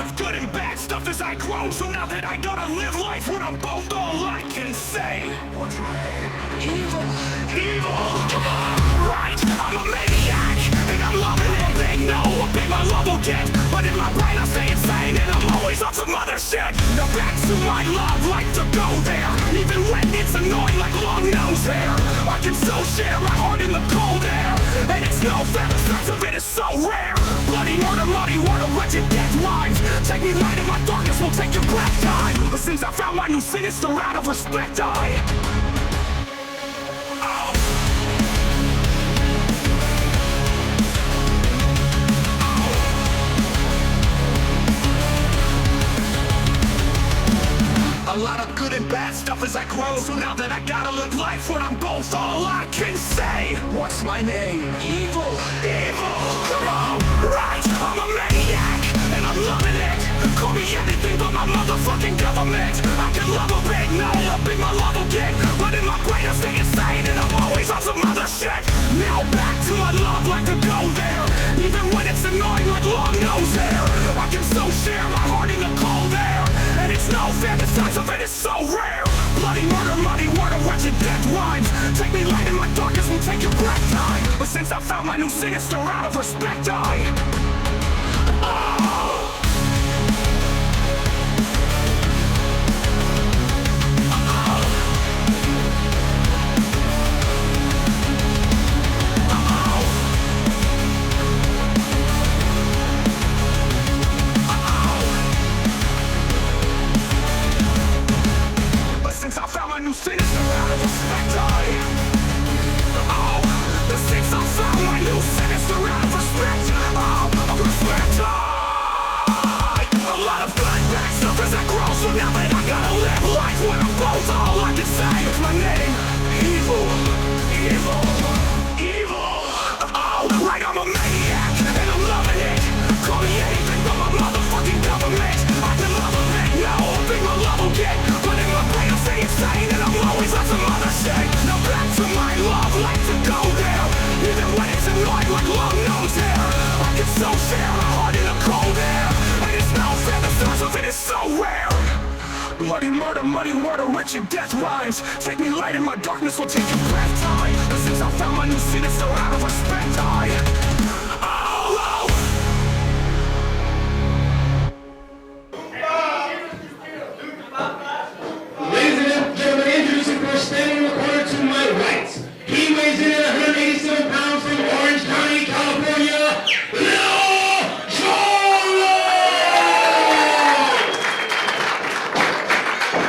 of good and bad stuff as I grow. So now that I gotta live life when I'm both, all I can say, evil, evil, right, I'm a maniac, and I'm loving it. They know what big my love will get, but in my brain I stay insane, and I'm always on some other shit. Now back to my love, like to go there, even when it's annoying like long nose hair. I can still share my heart in the cold air, and it's no fair, the sense of it is so rare. Bloody murder, wretched death rhymes. Take me light in my darkness, will take your black time. But since I found my new sinister, out of respect a lot of good and bad stuff as I grow. So now that I gotta live life when I'm both, all I can say, what's my name? Evil, evil, right, I'm a maniac, and I'm loving it. Call me anything but my motherfucking government. I can love a big, no, how big my love will get, but in my brain I stay insane, and I'm always on some other shit. Now back to my love, like to go there, even when it's annoying like long nose hair. I can still share my heart in the cold air, and it's no fair, the size of it is so rare. Bloody murder, muddy water, wretched death rhymes. Take me light in my darkness, will take your black time. But since I found my new sinister, out of respect new sinister, out of respect since I found my new sinister, out of respect a lot of good and bad stuff as I grow. So now that I gotta live life when I'm both, all I can say is my name. Evil, evil, evil. Right, I'm a maniac, and I'm loving it. Call me anything but my motherfucking government. I can love a bit, no, how big my love will get, but in my brain I stay insane, and I'm always on some other shit. Now back to my love, like to go there, even when it's annoying like long nose hair. I can still share my heart in the cold air, and it's no fair, the size of it is so rare. Bloody murder, muddy water, wretched death rhymes. Take me light in my darkness, will take your breath time. But since I found my new sinister, out of respect Ladies and gentlemen, introducing first, standing in the corner to my right. He weighs in at 187 pounds from Orange County, California, Cholo!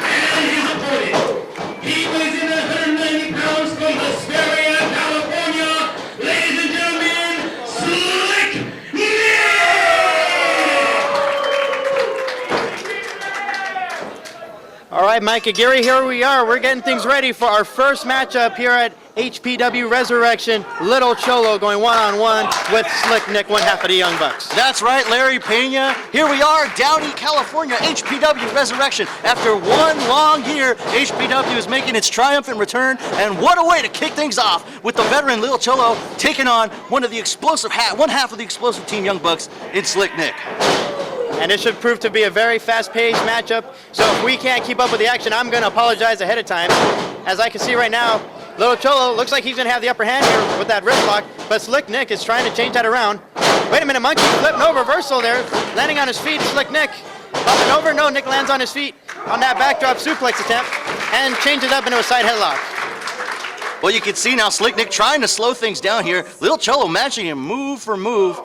And his opponent, he weighs in at 190 pounds from Hesperia, California. Ladies and gentlemen, Slick Nick! All right, Mike and Gary, here we are. We're getting things ready for our first matchup here at HPW Resurrection. Little Cholo going one-on-one with Slick Nick, one half of the Young Bucks. That's right, Larry Pena. Here we are, Downey, California, HPW Resurrection. After one long year, HPW is making its triumphant return, and what a way to kick things off with the veteran Little Cholo taking on one half of the explosive team Young Bucks in Slick Nick. And it should prove to be a very fast-paced matchup. So if we can't keep up with the action, I'm going to apologize ahead of time. As I can see right now, Little Cholo looks like he's going to have the upper hand here with that wrist lock, but Slick Nick is trying to change that around. Wait a minute, Monkey flip, no reversal there, landing on his feet. Slick Nick up and over, no, Nick lands on his feet on that backdrop suplex attempt and changes up into a side headlock. Well, you can see now Slick Nick trying to slow things down here. Little Cholo matching him move for move.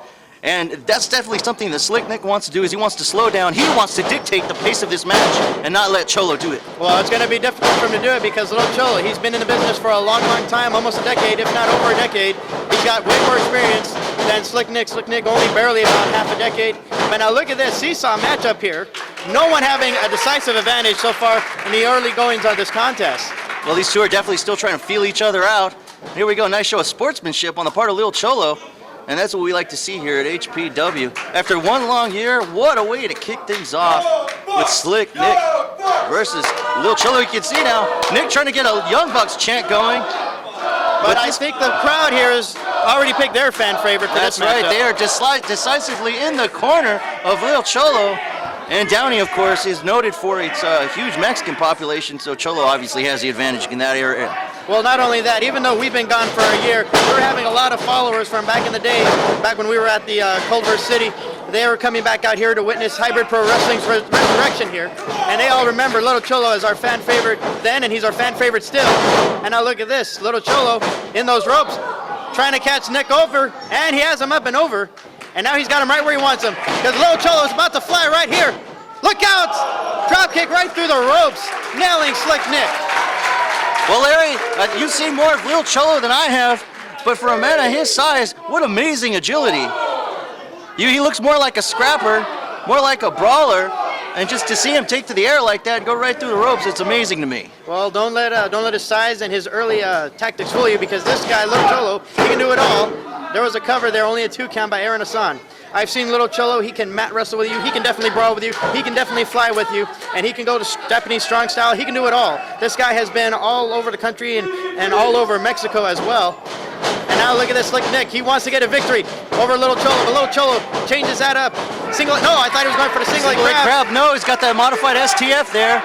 And that's definitely something that Slick Nick wants to do, is he wants to slow down. He wants to dictate the pace of this match and not let Cholo do it. Well, it's going to be difficult for him to do it because Little Cholo, he's been in the business for a long, long time, almost a decade, if not over a decade. He's got way more experience than Slick Nick. Slick Nick only barely about half a decade. But now look at this seesaw matchup here. No one having a decisive advantage so far in the early goings of this contest. Well, these two are definitely still trying to feel each other out. Here we go, nice show of sportsmanship on the part of Little Cholo. And that's what we like to see here at HPW. After one long year, what a way to kick things off with Slick Nick versus Little Cholo. You can see now, Nick trying to get a Young Bucks chant going. But I think the crowd here has already picked their fan favorite for this matchup. That's right, they are decisively in the corner of Little Cholo. And Downey, of course, is noted for its huge Mexican population, so Cholo obviously has the advantage in that area. Well, not only that, even though we've been gone for a year, we're having a lot of followers from back in the day, back when we were at the Culver City. They were coming back out here to witness Hybrid Pro Wrestling's resurrection here. And they all remember Little Cholo as our fan favorite then, and he's our fan favorite still. And now look at this, Little Cholo in those ropes, trying to catch Nick over, and he has him up and over. And now he's got him right where he wants him, because Little Cholo is about to fly right here. Look out! Drop kick right through the ropes, nailing Slick Nick. Well, Larry, you've seen more of Little Cholo than I have, but for a man of his size, what amazing agility. He looks more like a scrapper, more like a brawler, and just to see him take to the air like that and go right through the ropes, it's amazing to me. Well, don't let his size and his early tactics fool you, because this guy, Little Cholo, he can do it all. There was a cover there, only a 2 count by Aaron Hassan. I've seen Little Cholo, he can mat wrestle with you, he can definitely brawl with you, he can definitely fly with you, and he can go to Japanese strong style, he can do it all. This guy has been all over the country and all over Mexico as well. And now look at this Slick Nick, he wants to get a victory over Little Cholo, but Little Cholo changes that up. No, I thought he was going for the single leg grab. No, he's got that modified STF there.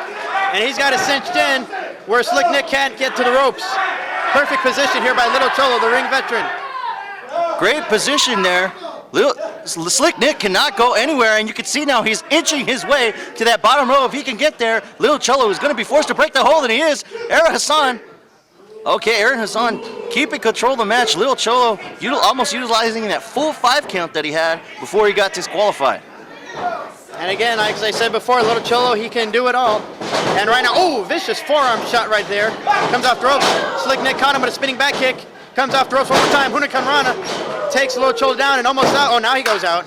And he's got it cinched in where Slick Nick can't get to the ropes. Perfect position here by Little Cholo, the ring veteran. Great position there. Slick Nick cannot go anywhere, and you can see now he's inching his way to that bottom row. If he can get there, Little Cholo is going to be forced to break the hold, and he is. Aaron Hassan. Okay, Aaron Hassan keeping control of the match. Little Cholo almost utilizing that full 5 count that he had before he got disqualified. And again, like I said before, Little Cholo, he can do it all. And right now, oh, vicious forearm shot right there. Comes off the ropes. Slick Nick caught him with a spinning back kick. Comes off the ropes one more time. Hurricane Rana takes Little Cholo down and almost out. Oh, now he goes out.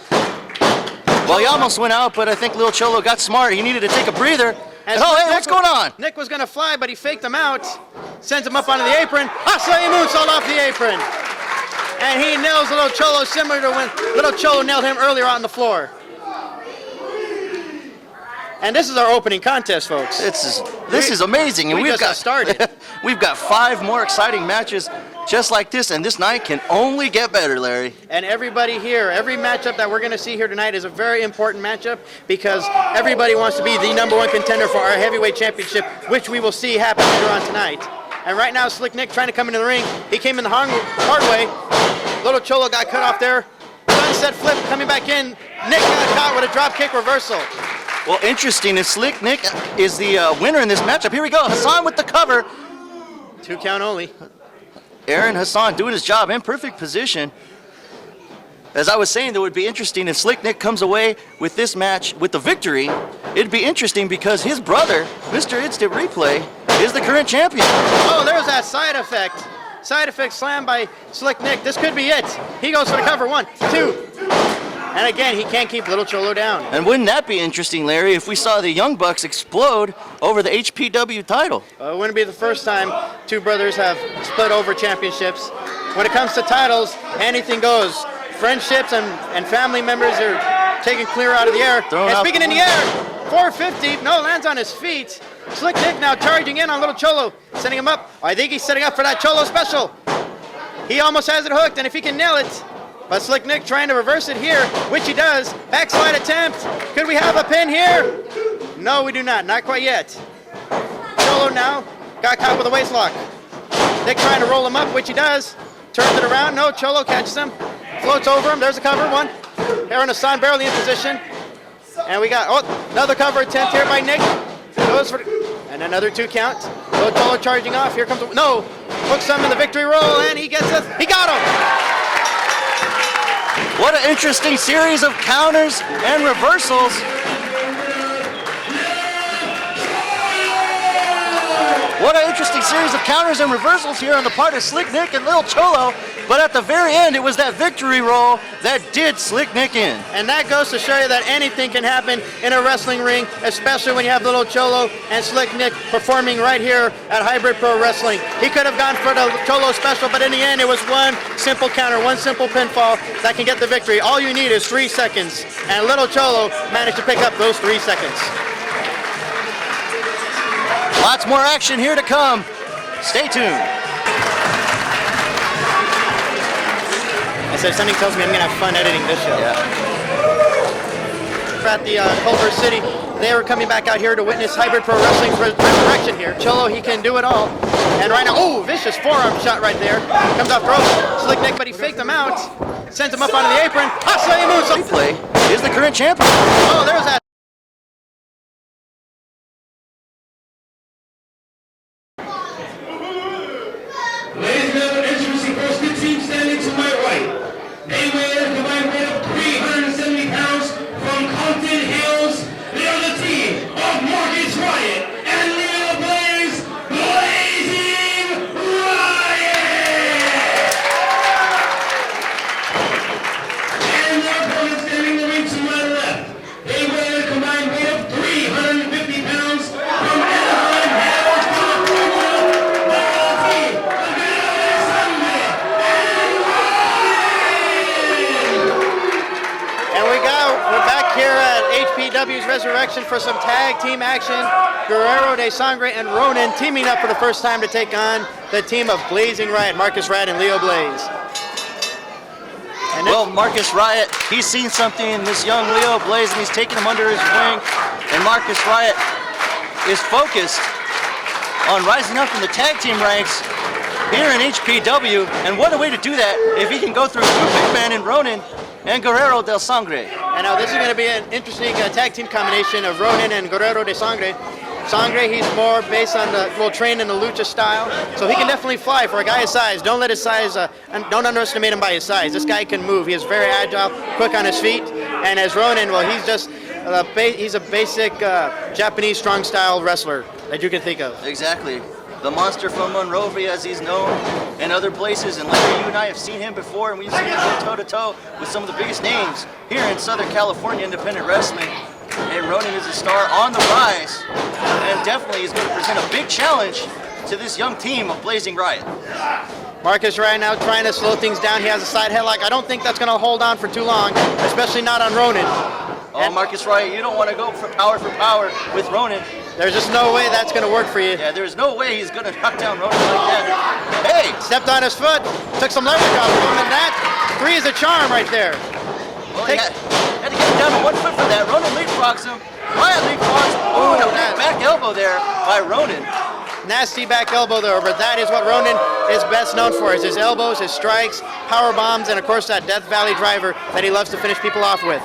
Well, he almost went out, but I think Little Cholo got smart. He needed to take a breather. And oh, hey, what's going on? Nick was going to fly, but he faked him out. Sends him up onto the apron. Asai moonsault off the apron. And he nails Little Cholo similar to when Little Cholo nailed him earlier on the floor. And this is our opening contest, folks. This is amazing. And we've got started. We've got 5 more exciting matches just like this, and this night can only get better, Larry. And everybody here, every matchup that we're going to see here tonight is a very important matchup, because everybody wants to be the #1 contender for our heavyweight championship, which we will see happen later on tonight. And right now, Slick Nick trying to come into the ring. He came in the hard way. Little Cholo got cut off there. Sunset flip coming back in. Nick got caught with a drop kick reversal. Well, interesting. If Slick Nick is the winner in this matchup, here we go. Hassan with the cover. 2 count only. Aaron Hassan doing his job in perfect position. As I was saying, it would be interesting if Slick Nick comes away with this match with the victory. It'd be interesting because his brother, Mr. Instant Replay, is the current champion. Oh, there's that side effect. Side effect slam by Slick Nick. This could be it. He goes for the cover. 1, 2. And again, he can't keep Little Cholo down. And wouldn't that be interesting, Larry, if we saw the Young Bucks explode over the HPW title? It wouldn't be the first time 2 brothers have split over championships. When it comes to titles, anything goes. Friendships and family members are taken clear out of the air. And speaking in the air, 450, no, lands on his feet. Slick Nick now charging in on Little Cholo, setting him up. I think he's setting up for that Cholo special. He almost has it hooked, and if he can nail it, but Slick Nick trying to reverse it here, which he does. Backslide attempt. Could we have a pin here? No, we do not. Not quite yet. Cholo now got caught with a waist lock. Nick trying to roll him up, which he does. Turns it around. No, Cholo catches him. Floats over him. There's a cover. 1. Aaron Hassan barely in position. And we got another cover attempt here by Nick. Goes for and another 2 count. Cholo charging off. Here comes no. Hooks him in the victory roll, and he gets it. He got him. What an interesting series of counters and reversals. What an interesting series of counters and reversals here on the part of Slick Nick and Little Cholo. But at the very end, it was that victory roll that did Slick Nick in. And that goes to show you that anything can happen in a wrestling ring, especially when you have Little Cholo and Slick Nick performing right here at Hybrid Pro Wrestling. He could have gone for the Cholo special, but in the end, it was 1 simple counter, 1 simple pinfall that can get the victory. All you need is 3 seconds. And Little Cholo managed to pick up those 3 seconds. Lots more action here to come. Stay tuned. I said something tells me I'm going to have fun editing this show. Yeah. at the Culver City. They were coming back out here to witness Hybrid Pro Wrestling's resurrection here. Cholo, he can do it all. And right now, oh, vicious forearm shot right there. Comes off rope, slick neck, but he faked him out. Sends him up onto the apron. Hostile moves. Replay is the current champion. Oh, there's that. Ladies and gentlemen, introducing first good team standing to my right. They weigh a combined weight of 370 pounds from Compton Hills. They are the team of Markus Riot and Leo Blaze, Blazing Riot! And their opponent standing in the ring to my left. They weigh a combined weight of 350 pounds from Anaheim, California. They are the team of Sangre and Ronin! And we're back here at HPW's Resurrection for some tag team action. Guerrero, de Sangre, and Ronin teaming up for the first time to take on the team of Blazing Riot, Markus Riot and Leo Blaze. And Well, Markus Riot, he's seen something in this young Leo Blaze, and he's taken him under his wing. And Markus Riot is focused on rising up in the tag team ranks here in HPW. And what a way to do that if he can go through two big men in Ronin and Guerrero del Sangre. And now this is going to be an interesting tag team combination of Ronin and Guerrero de Sangre. Sangre, he's more based on trained in the lucha style, so he can definitely fly for a guy his size. Don't let his size, and don't underestimate him by his size. This guy can move. He is very agile, quick on his feet. And as Ronin, well, he's just he's a basic Japanese strong style wrestler that you can think of. Exactly. The monster from Monrovia, as he's known in other places. And Larry, you and I have seen him before, and we've seen him go toe-to-toe with some of the biggest names here in Southern California independent wrestling. And Ronin is a star on the rise, and definitely is going to present a big challenge to this young team of Blazing Riot. Markus right now trying to slow things down. He has a side headlock. I don't think that's going to hold on for too long, especially not on Ronin. Oh, Markus Riot, you don't want to go for power with Ronin. There's just no way that's going to work for you. Yeah, there's no way he's going to knock down Ronin like that. Hey! Stepped on his foot, took some leverage off him, and that 3 is a charm right there. Well, he had to get him down to 1 foot for that. Ronin leapfrogs him. Riot leapfrogs. Oh, and a big back elbow there by Ronin. Nasty back elbow there, but that is what Ronin is best known for, is his elbows, his strikes, power bombs, and of course that Death Valley driver that he loves to finish people off with.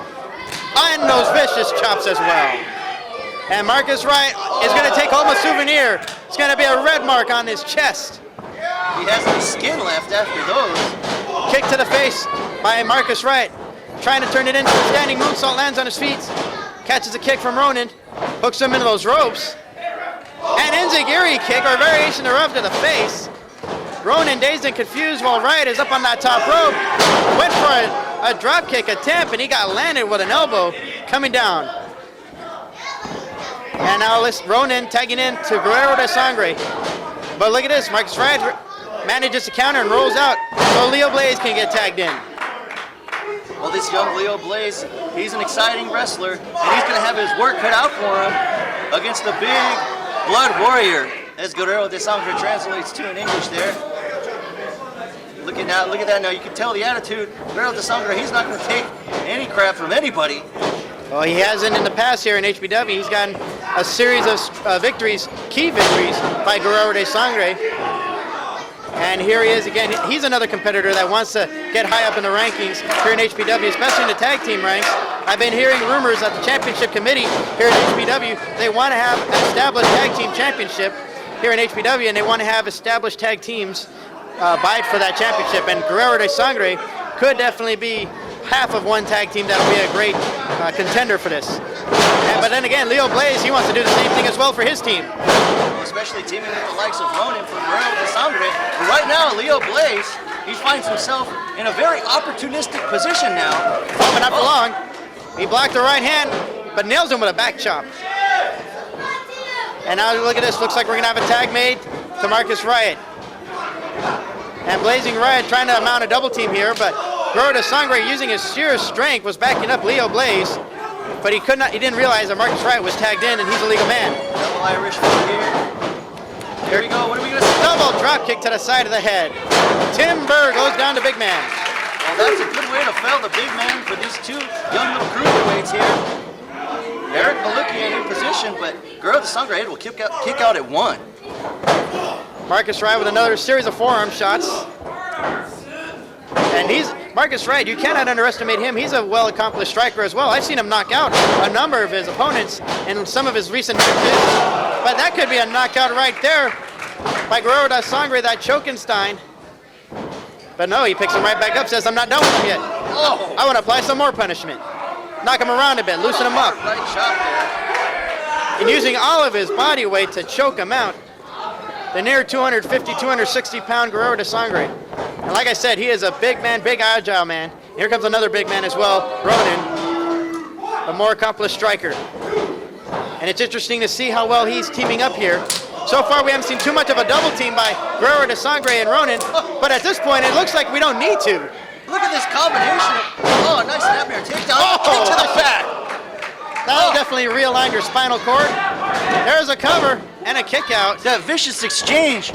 And those vicious chops as well. And Markus Riot is going to take home a souvenir. It's going to be a red mark on his chest. He has no skin left after those. Kick to the face by Markus Riot. Trying to turn it into a standing moonsault, lands on his feet. Catches a kick from Ronin. Hooks him into those ropes. And enziguri kick, or variation thereof, to the face. Ronin dazed and confused while Riot is up on that top rope. Went for a drop kick attempt, and he got landed with an elbow coming down. And now Ronin tagging in to Guerrero de Sangre. But look at this, Markus Riot manages to counter and rolls out, so Leo Blaze can get tagged in. Well, this young Leo Blaze, he's an exciting wrestler, and he's going to have his work cut out for him against the big blood warrior, as Guerrero de Sangre translates to in English there. Look at that now. You can tell the attitude. Guerrero de Sangre, he's not going to take any crap from anybody. Well, he hasn't in the past here in HPW. He's gotten a series of victories, key victories, by Guerrero de Sangre. And here he is again. He's another competitor that wants to get high up in the rankings here in HPW, especially in the tag team ranks. I've been hearing rumors that the championship committee here at HPW, they want to have an established tag team championship here in HPW, and they want to have established tag teams bide for that championship. And Guerrero de Sangre could definitely be half of one tag team that'll be a great contender for this. But then again, Leo Blaze, he wants to do the same thing as well for his team. Especially teaming with the likes of Ronin from Guerrero de Sangre. But right now, Leo Blaze, he finds himself in a very opportunistic position now. Oh, but not for long. He blocked the right hand, but nails him with a back chop. And now look at this. Looks like we're going to have a tag made to Markus Riot. And Blazing Riot trying to mount a double team here, but Guerrero de Sangre, using his sheer strength, was backing up Leo Blaze. But he didn't realize that Markus Riot was tagged in, and he's a legal man. Double Irish foot here. Here we go. What are we going to see? Double drop kick to the side of the head. Timber goes down to big man. Well, that's a good way to fail the big man for these two young little cruiserweights here. that Guerrero de Sangre will kick out at 1. Marcus Riot with another series of forearm shots. And Marcus Riot, you cannot underestimate him. He's a well-accomplished striker as well. I've seen him knock out a number of his opponents in some of his recent matches. But that could be a knockout right there by Guerrero de Sangre, that Chokenstein. But no, he picks him right back up, says, I'm not done with him yet. Oh. I want to apply some more punishment. Knock him around a bit, loosen him up. Right shot there. And using all of his body weight to choke him out. The near 250, 260-pound Guerrero de Sangre. And like I said, he is a big man, big agile man. Here comes another big man as well, Ronin, a more accomplished striker. And it's interesting to see how well he's teaming up here. So far, we haven't seen too much of a double team by Guerrero de Sangre and Ronin, but at this point, it looks like we don't need to. Look at this combination. Oh, nice snapmare takedown. Oh, Kick to the back. That'll definitely realign your spinal cord. There's a cover and a kick out. That vicious exchange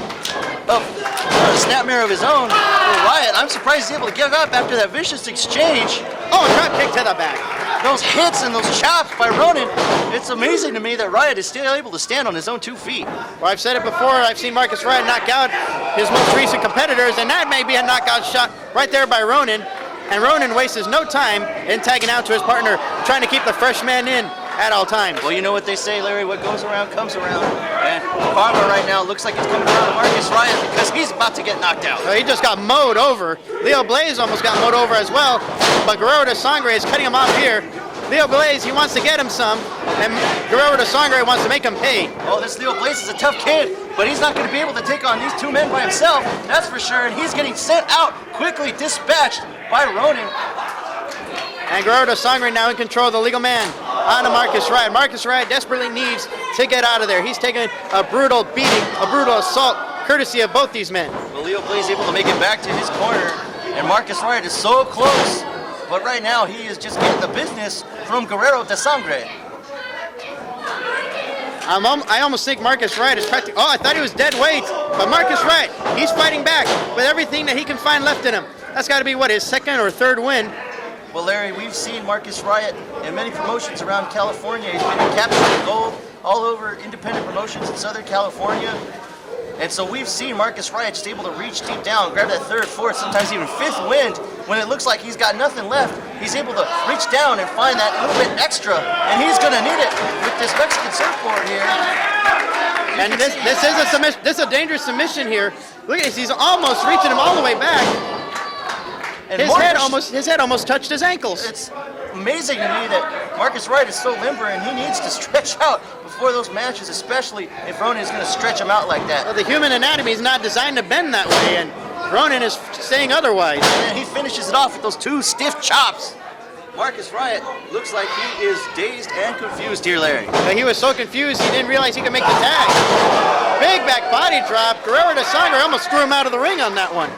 of a snapmare of his own for Riot. I'm surprised he's able to get up after that vicious exchange. Oh, a drop kick to the back. Those hits and those chops by Ronin. It's amazing to me that Riot is still able to stand on his own 2 feet. Well, I've said it before. I've seen Marcus Riot knock out his most recent competitors, and that may be a knockout shot right there by Ronin. And Ronin wastes no time in tagging out to his partner, trying to keep the fresh man in at all times. Well, you know what they say, Larry, what goes around comes around. And karma right now looks like it's coming around to Marcus Riot because he's about to get knocked out. So he just got mowed over. Leo Blaze almost got mowed over as well, but Guerrero de Sangre is cutting him off here. Leo Blaze, he wants to get him some, and Guerrero de Sangre wants to make him pay. Oh, this Leo Blaze is a tough kid, but he's not going to be able to take on these 2 men by himself, that's for sure, and he's getting sent out, quickly dispatched by Ronin. And Guerrero de Sangre now in control of the legal man on to Marcus Riot. Marcus Riot desperately needs to get out of there. He's taking a brutal beating, a brutal assault, courtesy of both these men. Well, Leo Blaze able to make it back to his corner, and Marcus Riot is so close, but right now he is just getting the business from Guerrero de Sangre. I almost think Marcus Riot is practically, oh, I thought he was dead weight, but Marcus Riot, he's fighting back with everything that he can find left in him. That's got to be, what, his 2nd or 3rd win? Well, Larry, we've seen Marcus Riot in many promotions around California. He's been in capturing gold all over independent promotions in Southern California. And so we've seen Marcus Riot just able to reach deep down, grab that 3rd, 4th, sometimes even 5th wind. When it looks like he's got nothing left, he's able to reach down and find that little bit extra. And he's going to need it with this Mexican surfboard here. And this is a submission. This is a dangerous submission here. Look at this. He's almost reaching him all the way back. And his head almost touched his ankles. It's amazing to me that Marcus Riot is so limber and he needs to stretch out before those matches, especially if Ronin is going to stretch him out like that. Well, the human anatomy is not designed to bend that way, and Ronin is saying otherwise. And he finishes it off with those 2 stiff chops. Marcus Riot looks like he is dazed and confused here, Larry. But he was so confused he didn't realize he could make the tag. Big back body drop. Guerrero de Sangre almost threw him out of the ring on that one.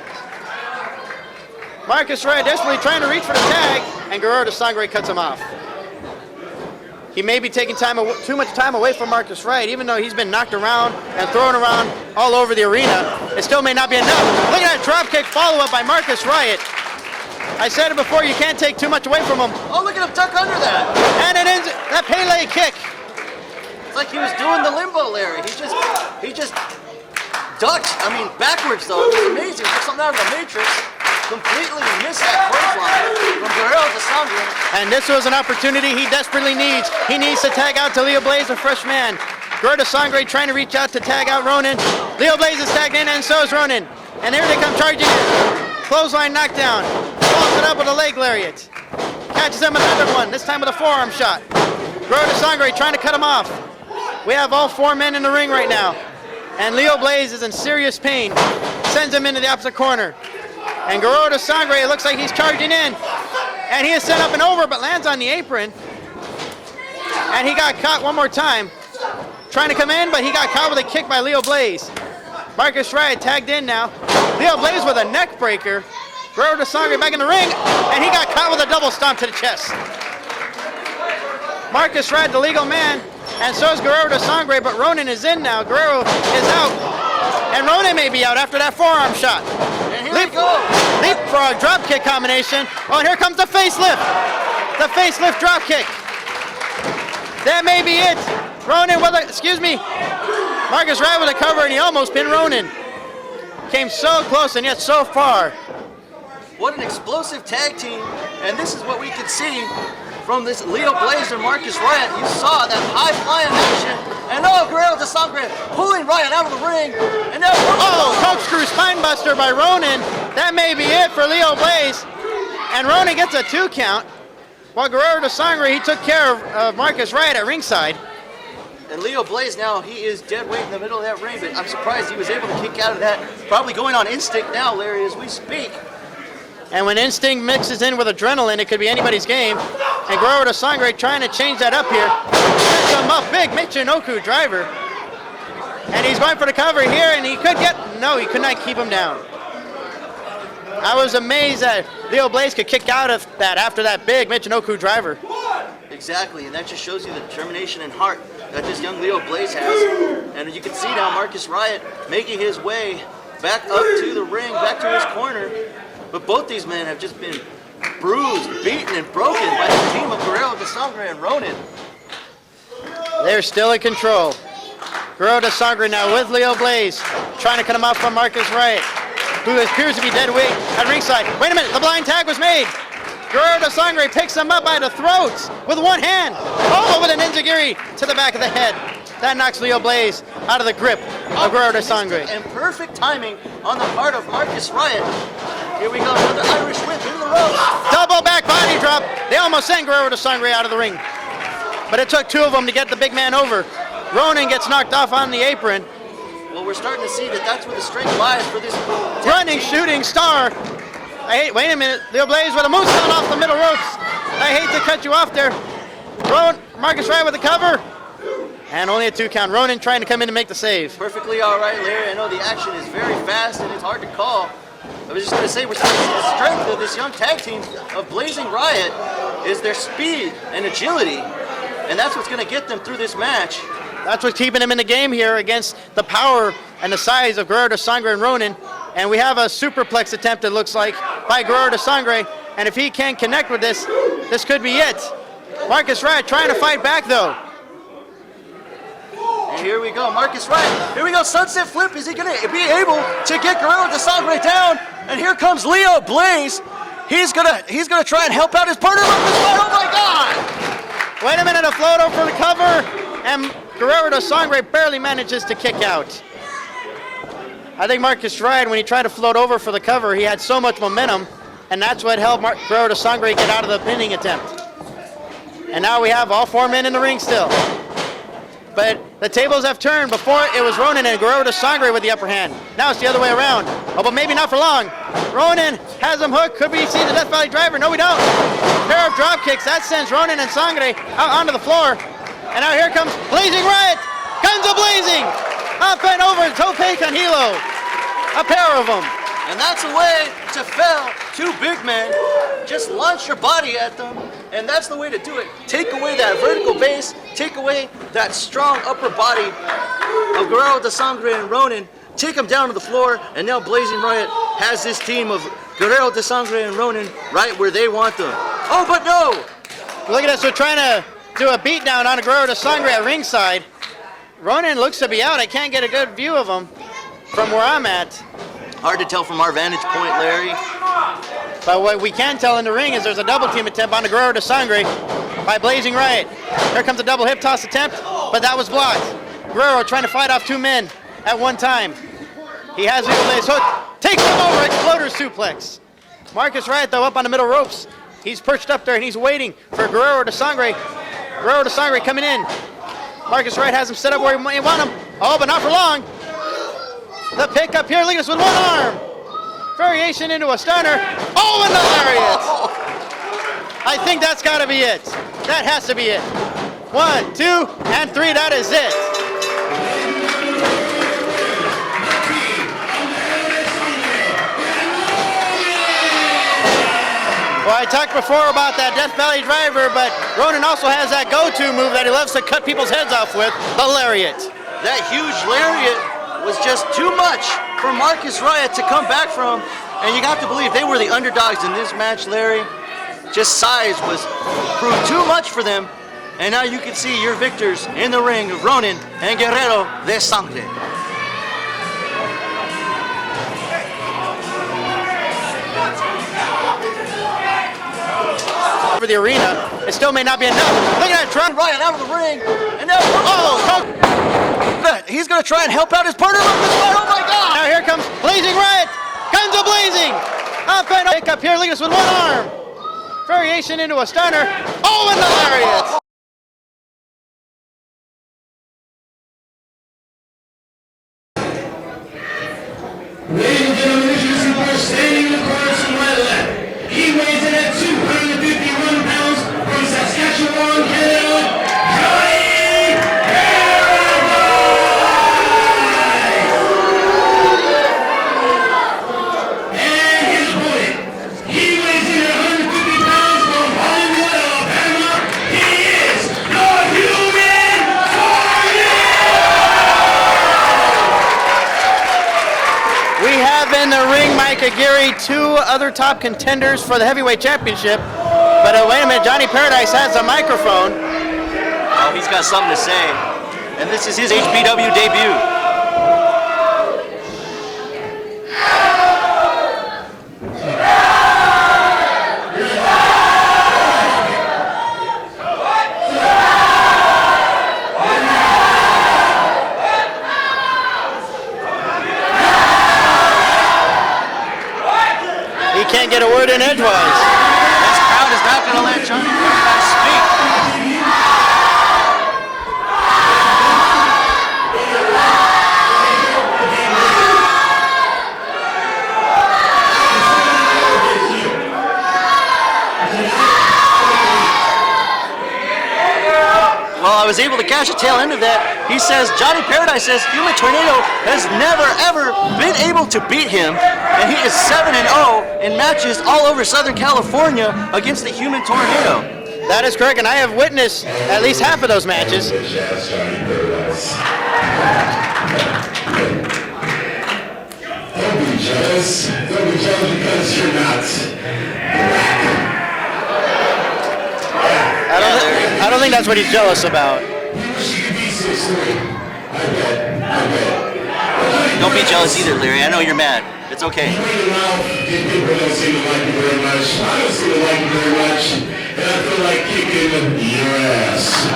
Marcus Riot desperately trying to reach for the tag, and Guerrero de Sangre cuts him off. He may be taking too much time away from Marcus Riot, even though he's been knocked around and thrown around all over the arena. It still may not be enough. Look at that dropkick follow-up by Marcus Riot. I said it before, you can't take too much away from him. Oh, look at him tuck under that. And it ends that Pele kick. It's like he was doing the limbo, Larry. He just ducked. I mean, backwards though. It was amazing. It was something out of the Matrix. Completely missed that clothesline from Guerrero de Sangre. And this was an opportunity he desperately needs. He needs to tag out to Leo Blaze, a fresh man. Guerrero de Sangre trying to reach out to tag out Ronin. Leo Blaze is tagged in, and so is Ronin. And there they come charging in. Clothesline knockdown. Follows it up with a leg lariat. Catches him another one, this time with a forearm shot. Guerrero de Sangre trying to cut him off. We have all 4 men in the ring right now. And Leo Blaze is in serious pain. Sends him into the opposite corner. And Guerrero de Sangre, it looks like he's charging in. And he is set up and over, but lands on the apron. And he got caught one more time. Trying to come in, but he got caught with a kick by Leo Blaze. Marcus Riot tagged in now. Leo Blaze with a neck breaker. Guerrero de Sangre back in the ring, and he got caught with a double stomp to the chest. Marcus Riot, the legal man, and so is Guerrero de Sangre, but Ronin is in now. Guerrero is out, and Ronin may be out after that forearm shot. And here we go. Leapfrog dropkick combination. Oh, and here comes the facelift. The facelift dropkick. That may be it. Ronin with a, excuse me. Markus Riot with a cover, and he almost pinned Ronin. Came so close and yet so far. What an explosive tag team, and this is what we can see from this Leo Blaze and Markus Riot. You saw that high-flying action, and Guerrero de Sangre pulling Riot out of the ring, and now corkscrew spinebuster by Ronin. That may be it for Leo Blaze, and Ronin gets a 2 count, while Guerrero de Sangre, he took care of Markus Riot at ringside. And Leo Blaze now, he is dead weight in the middle of that ring, but I'm surprised he was able to kick out of that. Probably going on instinct now, Larry, as we speak. And when instinct mixes in with adrenaline, it could be anybody's game. And Guerrero de Sangre trying to change that up here. Sets him up, big Michinoku driver. And he's going for the cover here, and he could get, no, he could not keep him down. I was amazed that Leo Blaze could kick out of that after that big Michinoku driver. Exactly, and that just shows you the determination and heart that this young Leo Blaze has. And as you can see now, Markus Riot making his way back up to the ring, back to his corner. But both these men have just been bruised, beaten, and broken by the team of Guerrero de Sangre and Ronin. They're still in control. Guerrero de Sangre now with Leo Blaze, trying to cut him off from Markus Riot, who appears to be dead weight at ringside. Wait a minute, the blind tag was made. Guerrero de Sangre picks him up by the throats with one hand. Oh, with an enziguri to the back of the head. That knocks Leo Blaze out of the grip of Guerrero de Sangre. And perfect timing on the part of Markus Riot. Here we go, another Irish whip into the ropes. Double back body drop. They almost sent Guerrero de Sangre out of the ring. But it took 2 of them to get the big man over. Ronin gets knocked off on the apron. Well, we're starting to see that that's where the strength lies for this running shooting star. Wait a minute, Leo Blaze with a moonsault off the middle ropes. I hate to cut you off there. Markus Riot with the cover. And only a 2 count. Ronin trying to come in to make the save. Perfectly all right, Larry. I know the action is very fast and it's hard to call. I was just going to say, we're starting to see the strength of this young tag team of Blazing Riot is their speed and agility. And that's what's going to get them through this match. That's what's keeping them in the game here against the power and the size of Guerrero de Sangre and Ronin. And we have a superplex attempt, it looks like, by Guerrero de Sangre. And if he can't connect with this, this could be it. Markus Riot trying to fight back, though. And here we go, Markus Riot. Here we go, sunset flip. Is he going to be able to get Guerrero de Sangre down? And here comes Leo Blaze. He's gonna try and help out his partner. Oh my God! Wait a minute, a float over the cover, and Guerrero de Sangre barely manages to kick out. I think Markus Riot, when he tried to float over for the cover, he had so much momentum, and that's what helped Guerrero de Sangre get out of the pinning attempt. And now we have all 4 men in the ring still. But the tables have turned. Before it was Ronin and Guerrero de Sangre with the upper hand. Now it's the other way around. Oh, but maybe not for long. Ronin has him hooked. Could we see the Death Valley driver? No, we don't. Pair of drop kicks. That sends Ronin and Sangre out onto the floor. And now here comes Blazing Riot. Guns a-blazing. Up and over. Tope con hilo. A pair of them. And that's a way to fell 2 big men. Just launch your body at them. And that's the way to do it. Take away that vertical base. Take away that strong upper body of Guerrero de Sangre and Ronin. Take them down to the floor. And now Blazing Riot has this team of Guerrero de Sangre and Ronin right where they want them. Oh, but no! Look at us. We're trying to do a beatdown on Guerrero de Sangre at ringside. Ronin looks to be out. I can't get a good view of him from where I'm at. Hard to tell from our vantage point, Larry. But what we can tell in the ring is there's a double team attempt on the Guerrero de Sangre by Blazing Riot. Here comes a double hip toss attempt, but that was blocked. Guerrero trying to fight off 2 men at one time. He has Leo Blaze hooked, takes him over, exploder suplex. Markus Riot though up on the middle ropes. He's perched up there and he's waiting for Guerrero de Sangre. Guerrero de Sangre coming in. Markus Riot has him set up where he might want him. Oh, but not for long. The pick up here, look at this with one arm. Variation into a stunner. Oh, and the lariat. I think that's got to be it. That has to be it. 1, 2, and 3, that is it. Well, I talked before about that Death Valley driver, but Ronin also has that go-to move that he loves to cut people's heads off with, the lariat. That huge lariat was just too much for Markus Riot to come back from, and you got to believe they were the underdogs in this match, Larry. Just size was proved too much for them, And now you can see your victors in the ring of Ronin and Guerrero de Sangre. Over the arena, it still may not be enough. Look at that, Riot Riot out of the ring, and now, he's gonna try and help out his partner. Oh my God! Now here comes Blazing Riot, guns a blazing. Up and pick up here, look at this with one arm. Variation into a stunner. Oh, and the lariat. Ladies and gentlemen, this is the standing in the corner to my left. He weighs in at 251 pounds from Saskatchewan, Canada, Johnny Guerrero! And his opponent, he weighs in at 150 pounds from Hollywood, Alabama. He is the Human Tornado! We have in the ring, Mike Aguirre, two other top contenders for the heavyweight championship. But wait a minute, Johnny Paradise has a microphone. Oh, he's got something to say. And this is his HPW debut. He can't get a word in edgewise. This crowd is not going to let Johnny Paradise speak. Well, I was able to catch a tail end of that. He says, Johnny Paradise says, Human Tornado has never, ever been able to beat him. And he is 7-0 in matches all over Southern California against the Human Tornado. That is correct, and I have witnessed at least half of those matches. Don't be jealous. Don't be jealous because you're not black. I don't think that's what he's jealous about. Don't be jealous either, Larry. I know you're mad. It's okay. People don't seem to like you very much. I don't seem to like you very much. And I feel like kicking your ass.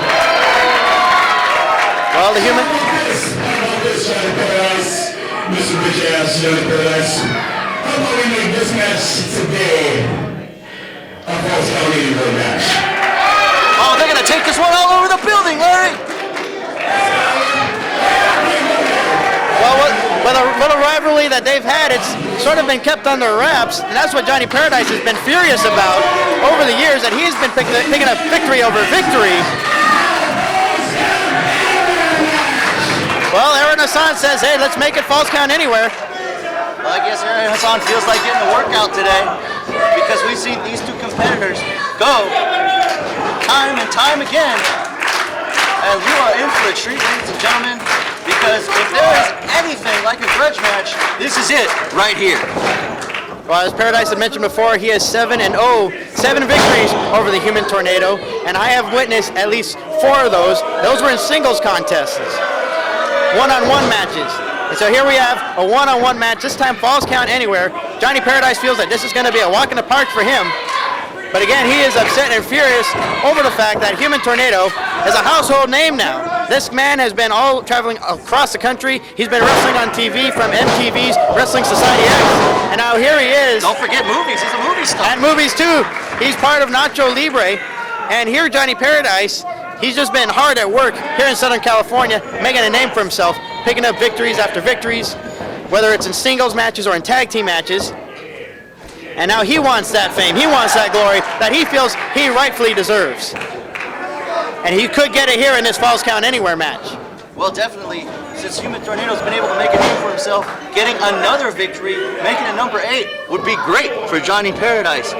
Well, the Human... How about this, Johnny Paradise? Mr. Bitch Ass, Johnny Paradise. How about we make this match today a false count anywhere match? Oh, they're going to take this one all over the building, Larry. Well, with a little rivalry that they've had, it's sort of been kept under wraps, and that's what Johnny Paradise has been furious about over the years, that he's been picking up victory over victory. Well, Aaron Hassan says, hey, let's make it false count anywhere. Well, I guess Aaron Hassan feels like getting a workout today because we've seen these two competitors go time and time again. And we are in for a treat, ladies and gentlemen, because if there is anything like a grudge match, this is it right here. Well, as Paradise had mentioned before, he is 7-0, 7 victories over the Human Tornado, and I have witnessed at least 4 of those. Those were in singles contests, one-on-one matches. And so here we have a one-on-one match, this time falls count anywhere. Johnny Paradise feels that this is going to be a walk in the park for him. But again, he is upset and furious over the fact that Human Tornado is a household name now. This man has been all traveling across the country. He's been wrestling on TV from MTV's Wrestling Society X. And now here he is. Don't forget movies. He's a movie star. And movies too. He's part of Nacho Libre. And here Johnny Paradise, he's just been hard at work here in Southern California, making a name for himself, picking up victories after victories, whether it's in singles matches or in tag team matches. And now he wants that fame, he wants that glory that he feels he rightfully deserves. And he could get it here in this Falls Count Anywhere match. Well, definitely, since Human Tornado's been able to make a name for himself, getting another victory, making it number 8, would be great for Johnny Paradise.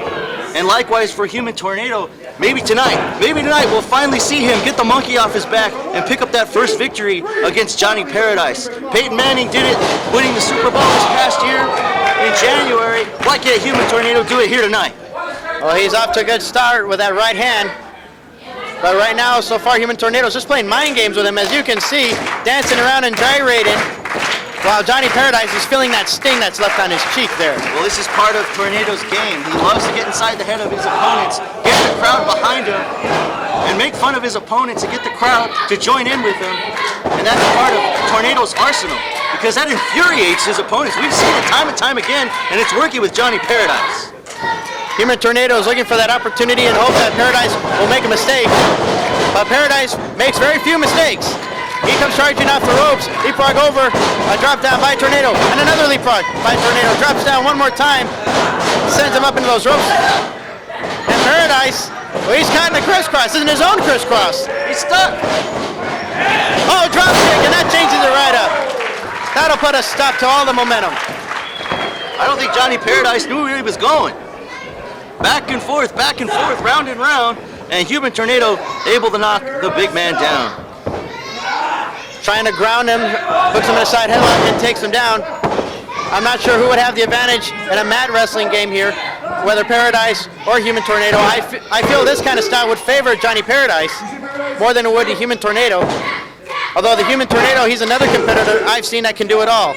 And likewise for Human Tornado, maybe tonight we'll finally see him get the monkey off his back and pick up that first victory against Johnny Paradise. Peyton Manning did it, winning the Super Bowl this past year in January. Why can't Human Tornado do it here tonight? Well, he's off to a good start with that right hand. But right now, so far, Human Tornado's just playing mind games with him, as you can see, dancing around and gyrating, while Johnny Paradise is feeling that sting that's left on his cheek there. Well, this is part of Tornado's game. He loves to get inside the head of his opponents, get the crowd behind him, and make fun of his opponents and get the crowd to join in with him. And that's part of Tornado's arsenal, because that infuriates his opponents. We've seen it time and time again, and it's working with Johnny Paradise. Human Tornado is looking for that opportunity and hope that Paradise will make a mistake. But Paradise makes very few mistakes. He comes charging off the ropes, leapfrog over, a drop down by Tornado, and another leapfrog by Tornado. Drops down one more time, sends him up into those ropes. And Paradise, well, he's caught in the crisscross, isn't his own crisscross. He's stuck. Oh, drop kick, and that changes it right up. That'll put a stop to all the momentum. I don't think Johnny Paradise knew where he was going. Back and forth, round and round, and Human Tornado able to knock the big man down. Trying to ground him, puts him in a side headlock and takes him down. I'm not sure who would have the advantage in a mat wrestling game here, whether Paradise or Human Tornado. I feel this kind of style would favor Johnny Paradise more than it would the Human Tornado. Although the Human Tornado, he's another competitor I've seen that can do it all.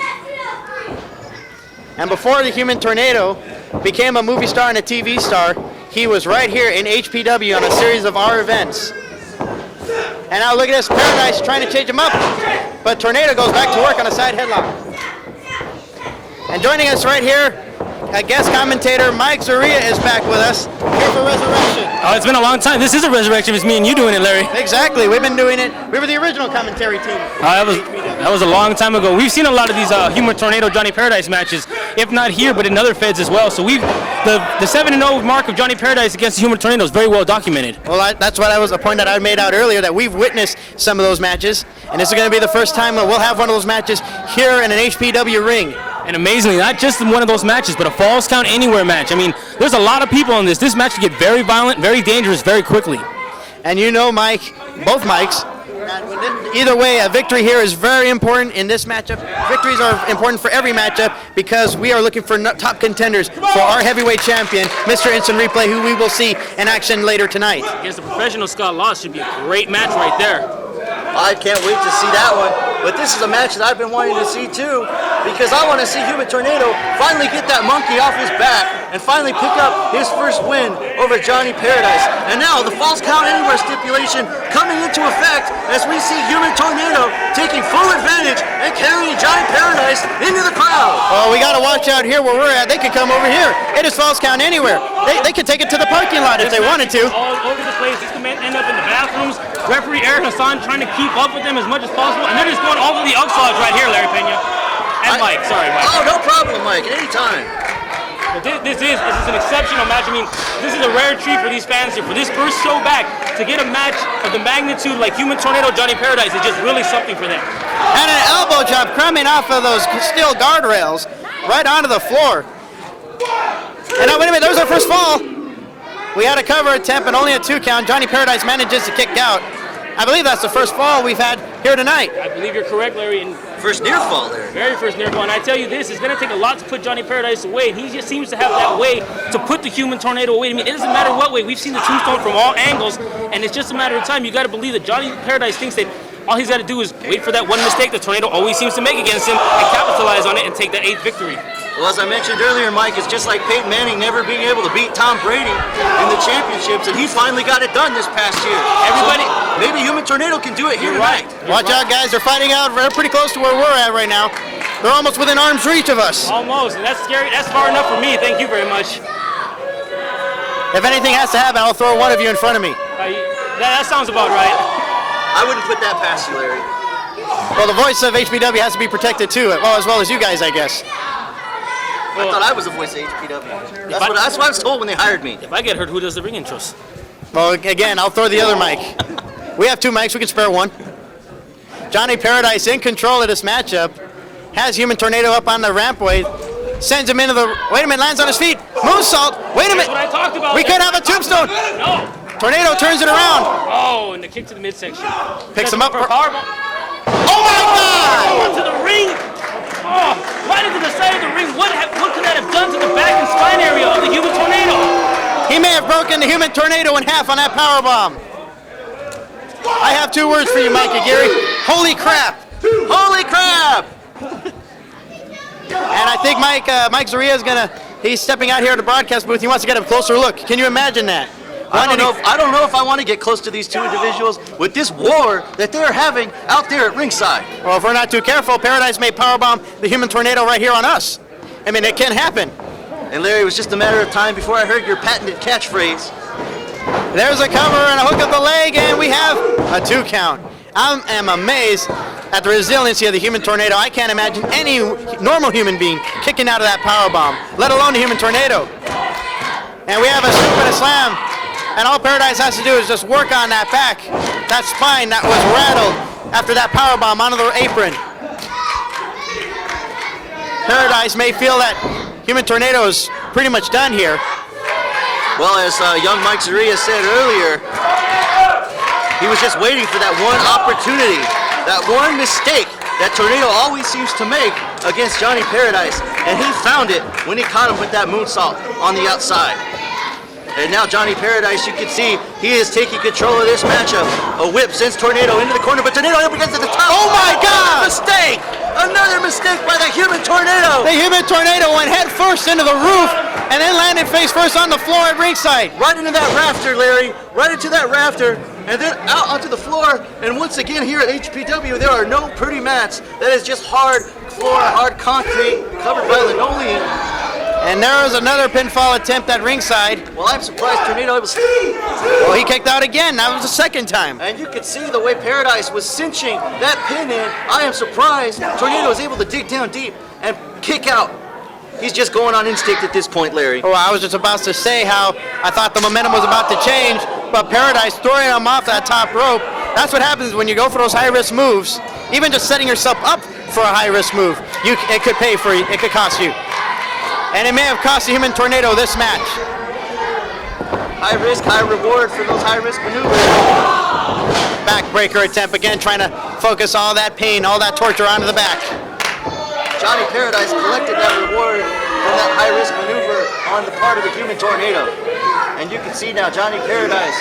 And before the Human Tornado became a movie star and a TV star, he was right here in HPW on a series of our events. And now look at this, Paradise trying to change him up, but Tornado goes back to work on a side headlock. And joining us right here, a guest commentator, Mike Zariah, is back with us here for Resurrection. Oh, it's been a long time. This is a Resurrection. It's me and you doing it, Larry. Exactly, we've been doing it. We were the original commentary team. That was a long time ago. We've seen a lot of these Human Tornado Johnny Paradise matches, if not here, but in other feds as well. So the 7-0 mark of Johnny Paradise against the Human Tornado is very well documented. Well, that's what a point that I made out earlier, that we've witnessed some of those matches, and this is going to be the first time that we'll have one of those matches here in an HPW ring. And amazingly, not just in one of those matches, but a Falls Count Anywhere match. I mean, there's a lot of people on this. This match can get very violent, very dangerous, very quickly. And you know, Mike, both Mikes, either way, a victory here is very important in this matchup. Victories are important for every matchup because we are looking for top contenders for our heavyweight champion, Mr. Instant Replay, who we will see in action later tonight. Against the professional Scott Loss should be a great match right there. I can't wait to see that one. But this is a match that I've been wanting to see too, because I want to see Human Tornado finally get that monkey off his back and finally pick up his first win over Johnny Paradise. And now the Falls Count Anywhere stipulation coming into effect as we see Human Tornado taking full advantage and carrying Johnny Paradise into the crowd. Oh, we got to watch out here where we're at. They could come over here. It is Falls Count Anywhere. They could take it to the parking lot if they wanted to. All over the place. This could end up in the bathrooms. Referee Eric Hassan trying to keep up with them as much as possible, and they're just going all over the Elks lodge right here, Larry Pena. And Mike, sorry, Mike. Oh, no problem, Mike, at any time. But this is an exceptional match. I mean, this is a rare treat for these fans here. For this first show back, to get a match of the magnitude like Human Tornado Johnny Paradise is just really something for them. And an elbow drop coming off of those steel guardrails right onto the floor. And now, wait a minute, that was our first fall. We had a cover attempt and only a 2 count. Johnny Paradise manages to kick out. I believe that's the first fall we've had here tonight. I believe you're correct, Larry. And first near fall there. Very first near fall. And I tell you this, it's going to take a lot to put Johnny Paradise away. And he just seems to have that way to put the Human Tornado away. I mean, it doesn't matter what way. We've seen the tombstone from all angles, and it's just a matter of time. You got to believe that Johnny Paradise thinks that all he's got to do is wait for that one mistake the Tornado always seems to make against him and capitalize on it and take that 8th victory. Well, as I mentioned earlier, Mike, it's just like Peyton Manning never being able to beat Tom Brady in the championships, and he finally got it done this past year. Everybody, so maybe Human Tornado can do it here tonight. Watch out, guys. They're fighting out. They're pretty close to where we're at right now. They're almost within arm's reach of us. Almost, and that's scary. That's far enough for me. Thank you very much. If anything has to happen, I'll throw one of you in front of me. That sounds about right. I wouldn't put that past you, Larry. Well, the voice of HPW has to be protected too, well, as well as you guys, I guess. I thought I was the voice of HPW. That's what I was told when they hired me. If I get hurt, who does the ring intros? Well, again, I'll throw the other mic. We have 2 mics. We can spare one. Johnny Paradise in control of this matchup. Has Human Tornado up on the rampway. Sends him into the... Wait a minute, lands on his feet. Moonsault. Wait a minute. That's what I talked about. We could have a tombstone. No. Tornado turns it around. Oh, and the kick to the midsection. Picks him up. For powerbomb. Oh, my God. To the ring. Oh, right into the side of the ring. What could that have done to the back and spine area of the Human Tornado? He may have broken the Human Tornado in half on that powerbomb. I have 2 words for you, Mikey Gary. Holy crap! Holy crap! And I think Mike Zorilla is he's stepping out here at the broadcast booth. He wants to get a closer look. Can you imagine that? I don't know if I want to get close to these 2 individuals with this war that they're having out there at ringside. Well, if we're not too careful, Paradise may powerbomb the Human Tornado right here on us. I mean, it can happen. And Larry, it was just a matter of time before I heard your patented catchphrase. There's a cover and a hook of the leg, and we have a 2 count. I am amazed at the resiliency of the Human Tornado. I can't imagine any normal human being kicking out of that powerbomb, let alone the Human Tornado. And we have a scoop and a slam, and all Paradise has to do is just work on that back, that spine that was rattled after that powerbomb onto the apron. Paradise may feel that Human Tornado is pretty much done here. Well, as young Mike Zorilla said earlier, he was just waiting for that one opportunity, that one mistake that Tornado always seems to make against Johnny Paradise, and he found it when he caught him with that moonsault on the outside. And now Johnny Paradise, you can see, he is taking control of this matchup. A whip sends Tornado into the corner, but Tornado up against the top. Oh my God! Mistake! Another mistake by the Human Tornado! The Human Tornado went head first into the roof and then landed face first on the floor at ringside. Right into that rafter, Larry. Right into that rafter, and then out onto the floor. And once again here at HPW, there are no pretty mats. That is just hard floor, hard concrete, covered by linoleum. And there was another pinfall attempt at ringside. Well, I'm surprised Tornado was... Well, he kicked out again. That was the 2nd time. And you could see the way Paradise was cinching that pin in. I am surprised Tornado was able to dig down deep and kick out. He's just going on instinct at this point, Larry. Oh, I was just about to say how I thought the momentum was about to change, but Paradise throwing him off that top rope. That's what happens when you go for those high-risk moves. Even just setting yourself up for a high-risk move, it could pay for you. It could cost you. And it may have cost the Human Tornado this match. High risk, high reward for those high risk maneuvers. Backbreaker attempt again, trying to focus all that pain, all that torture onto the back. Johnny Paradise collected that reward from that high risk maneuver on the part of the Human Tornado. And you can see now Johnny Paradise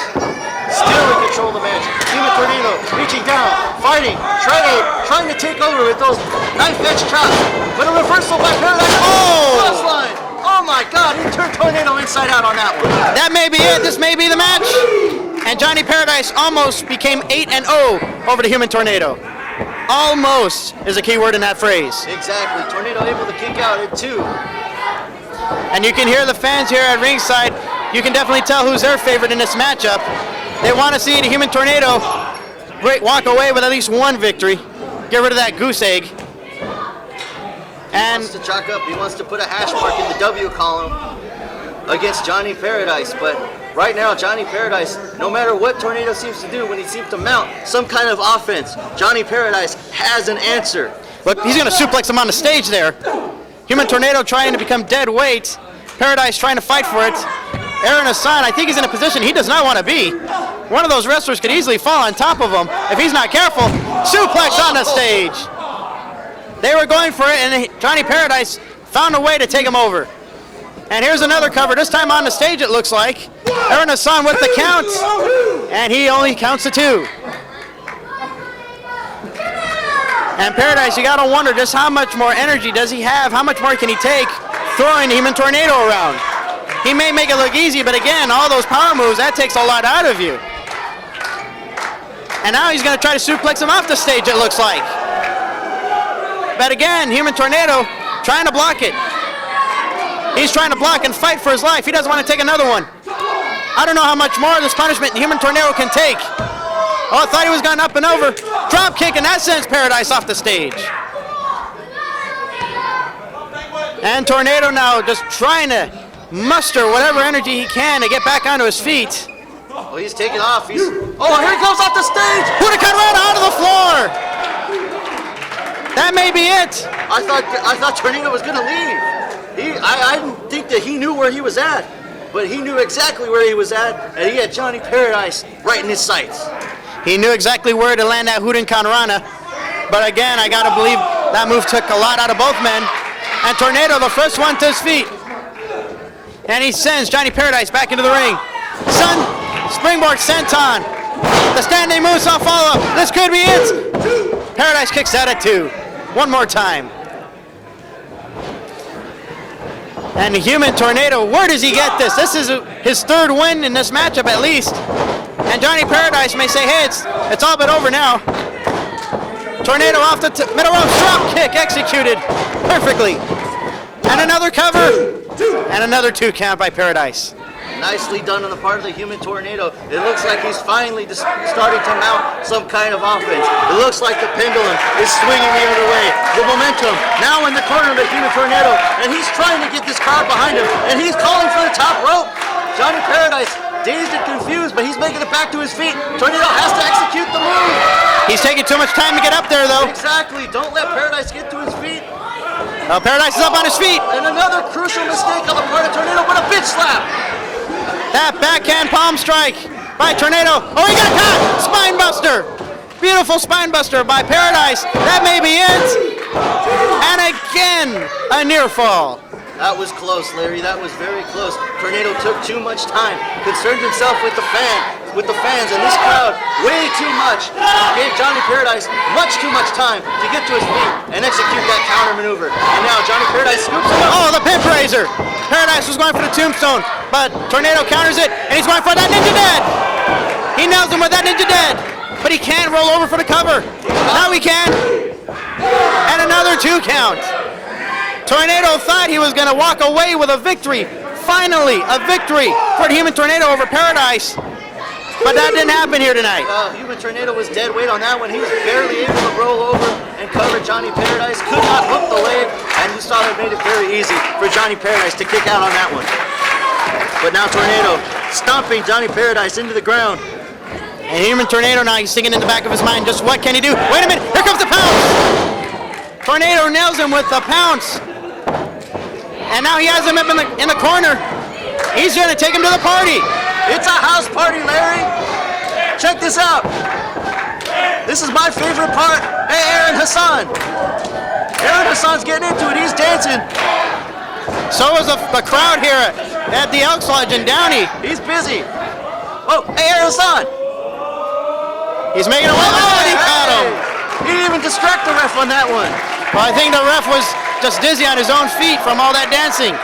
still in control of the match. Human Tornado reaching down, fighting, trying to take over with those knife-edge chops. But a reversal by Paradise. Oh! Crossline. Oh my God, he turned Tornado inside out on that one. That may be it. This may be the match. And Johnny Paradise almost became 8-0 over the Human Tornado. Almost is a key word in that phrase. Exactly. Tornado able to kick out at 2. And you can hear the fans here at ringside. You can definitely tell who's their favorite in this matchup. They want to see the Human Tornado walk away with at least 1 victory. Get rid of that goose egg. And he wants to chalk up. He wants to put a hash mark in the W column against Johnny Paradise. But right now, Johnny Paradise, no matter what Tornado seems to do, when he seems to mount some kind of offense, Johnny Paradise has an answer. Look, he's going to suplex him on the stage there. Human Tornado trying to become dead weight. Paradise trying to fight for it. Aaron Hassan, I think he's in a position he does not want to be. One of those wrestlers could easily fall on top of him if he's not careful. Suplex on the stage. They were going for it, and Johnny Paradise found a way to take him over. And here's another cover, this time on the stage it looks like. Aaron Hassan with the count, and he only counts to 2. And Paradise, you gotta wonder just how much more energy does he have, how much more can he take throwing the Human Tornado around. He may make it look easy, but again, all those power moves, that takes a lot out of you. And now he's gonna try to suplex him off the stage, it looks like. But again, Human Tornado trying to block it. He's trying to block and fight for his life. He doesn't want to take another one. I don't know how much more of this punishment the Human Tornado can take. Oh, I thought he was going up and over. Drop kick, and that sends Paradise off the stage. And Tornado now just trying to muster whatever energy he can to get back onto his feet. Oh, he's taking off. Oh, here he goes off the stage. Hurricane right out of the floor. That may be it. I thought Tornado was going to leave. I didn't think that he knew where he was at, but he knew exactly where he was at, and he had Johnny Paradise right in his sights. He knew exactly where to land that Hurricane Rana, but again, I got to believe that move took a lot out of both men. And Tornado, the first one to his feet. And he sends Johnny Paradise back into the ring. Springboard senton. The standing moonsault follow. This could be it. Paradise kicks out at 2. One more time. And the Human Tornado, where does he get this? This is his 3rd win in this matchup at least. And Johnny Paradise may say, hey, it's all but over now. Tornado off the middle rope, drop kick executed perfectly. And another cover. And another 2 count by Paradise. Nicely done on the part of the Human Tornado. It looks like he's finally starting to mount some kind of offense. It looks like the pendulum is swinging the other way. The momentum now in the corner of the Human Tornado, and he's trying to get this crowd behind him, and he's calling for the top rope. Johnny Paradise, dazed and confused, but he's making it back to his feet. Tornado has to execute the move. He's taking too much time to get up there, though. Exactly. Don't let Paradise get to his feet. Well, Paradise is up on his feet. And another crucial mistake on the part of Tornado, but a bitch slap. That backhand palm strike by Tornado. Oh, he got caught! Spine buster! Beautiful spine buster by Paradise. That may be it. And again, a near fall. That was close, Larry. That was very close. Tornado took too much time. Concerned himself with the fans and this crowd way too much. Gave Johnny Paradise much too much time to get to his feet and execute that counter maneuver. And now Johnny Paradise scoops him up. Oh, the pimp razor. Paradise was going for the tombstone, but Tornado counters it, and he's going for that ninja dead. He nails him with that ninja dead, but he can't roll over for the cover. Now he can. And another 2 count. Tornado thought he was going to walk away with a victory. Finally, a victory for the Human Tornado over Paradise. But that didn't happen here tonight. Human Tornado was dead weight on that one. He was barely able to roll over and cover Johnny Paradise. Could not hook the leg, and you saw it made it very easy for Johnny Paradise to kick out on that one. But now Tornado stomping Johnny Paradise into the ground. And Human Tornado now, he's thinking in the back of his mind, just what can he do? Wait a minute, here comes the pounce! Tornado nails him with the pounce. And now he has him up in the corner. He's going to take him to the party. It's a house party, Larry. Check this out. This is my favorite part. Hey, Aaron Hassan. Aaron Hassan's getting into it. He's dancing. So is the crowd here at the Elks Lodge in Downey. He's busy. Oh, hey, Aaron Hassan. He's making a run. Oh, and he caught him. He didn't even distract the ref on that one. Well, I think the ref was just dizzy on his own feet from all that dancing.